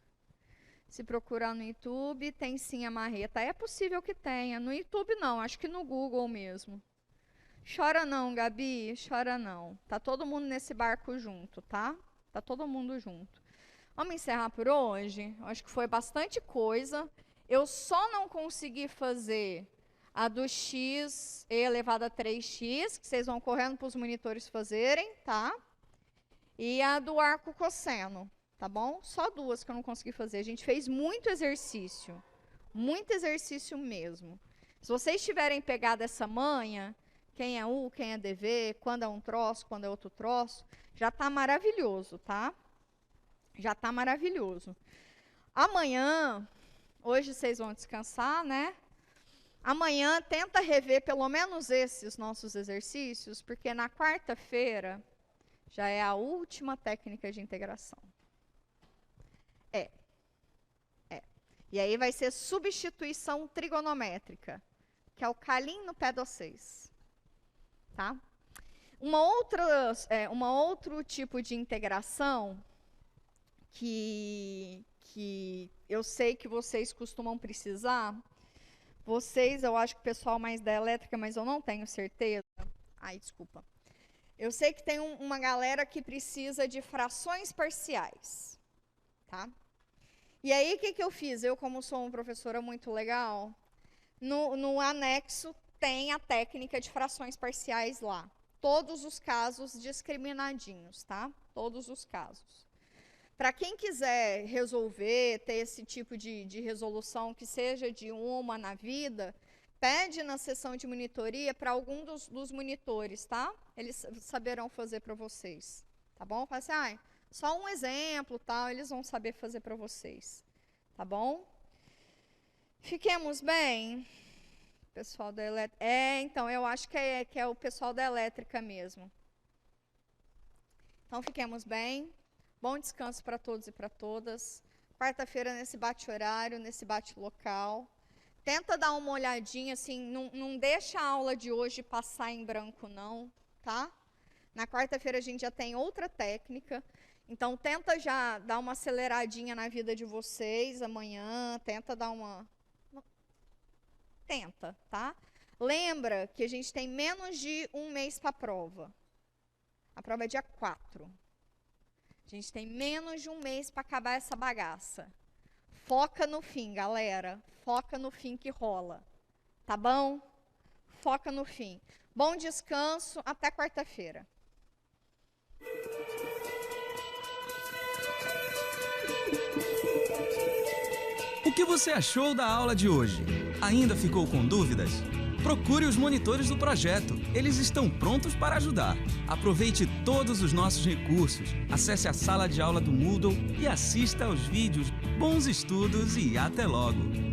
Se procurar no YouTube, tem sim a marreta. É possível que tenha. No YouTube não, acho que no Google mesmo. Chora não, Gabi, chora não. Tá todo mundo nesse barco junto, tá? Tá todo mundo junto. Vamos encerrar por hoje? Acho que foi bastante coisa. Eu só não consegui fazer a do x elevado a 3x, que vocês vão correndo para os monitores fazerem, tá? E a do arco cosseno, tá bom? Só duas que eu não consegui fazer. A gente fez muito exercício mesmo. Se vocês tiverem pegado essa manha, quem é U, quem é DV, quando é um troço, quando é outro troço, já está maravilhoso, tá? Já está maravilhoso. Amanhã, hoje vocês vão descansar, né? Amanhã tenta rever pelo menos esses nossos exercícios, porque na quarta-feira já é a última técnica de integração. E aí vai ser substituição trigonométrica, que é o calim no pé de vocês. Tá? Outro tipo de integração que eu sei que vocês costumam precisar. Eu acho que o pessoal mais da elétrica, mas eu não tenho certeza. Ai, desculpa. Eu sei que tem uma galera que precisa de frações parciais, tá? E aí, o que eu fiz? Eu, como sou uma professora muito legal, no anexo tem a técnica de frações parciais lá. Todos os casos discriminadinhos, tá? Todos os casos. Para quem quiser resolver, ter esse tipo de resolução que seja de uma na vida, pede na sessão de monitoria para algum dos monitores, tá? Eles saberão fazer para vocês, tá bom? Fala assim, só um exemplo, tal, eles vão saber fazer para vocês, tá bom? Fiquemos bem, pessoal da elétrica. Então, eu acho que é o pessoal da elétrica mesmo. Então, fiquemos bem. Bom descanso para todos e para todas. Quarta-feira nesse bate-horário, nesse bate-local. Tenta dar uma olhadinha, assim, não deixa a aula de hoje passar em branco, não, tá? Na quarta-feira a gente já tem outra técnica. Então, tenta já dar uma aceleradinha na vida de vocês amanhã. Tenta dar uma... Tenta, tá? Lembra que a gente tem menos de um mês para a prova. A prova é dia 4. A gente tem menos de um mês para acabar essa bagaça. Foca no fim, galera. Foca no fim que rola. Tá bom? Foca no fim. Bom descanso. Até quarta-feira. O que você achou da aula de hoje? Ainda ficou com dúvidas? Procure os monitores do projeto. Eles estão prontos para ajudar. Aproveite todos os nossos recursos. Acesse a sala de aula do Moodle e assista aos vídeos. Bons estudos e até logo!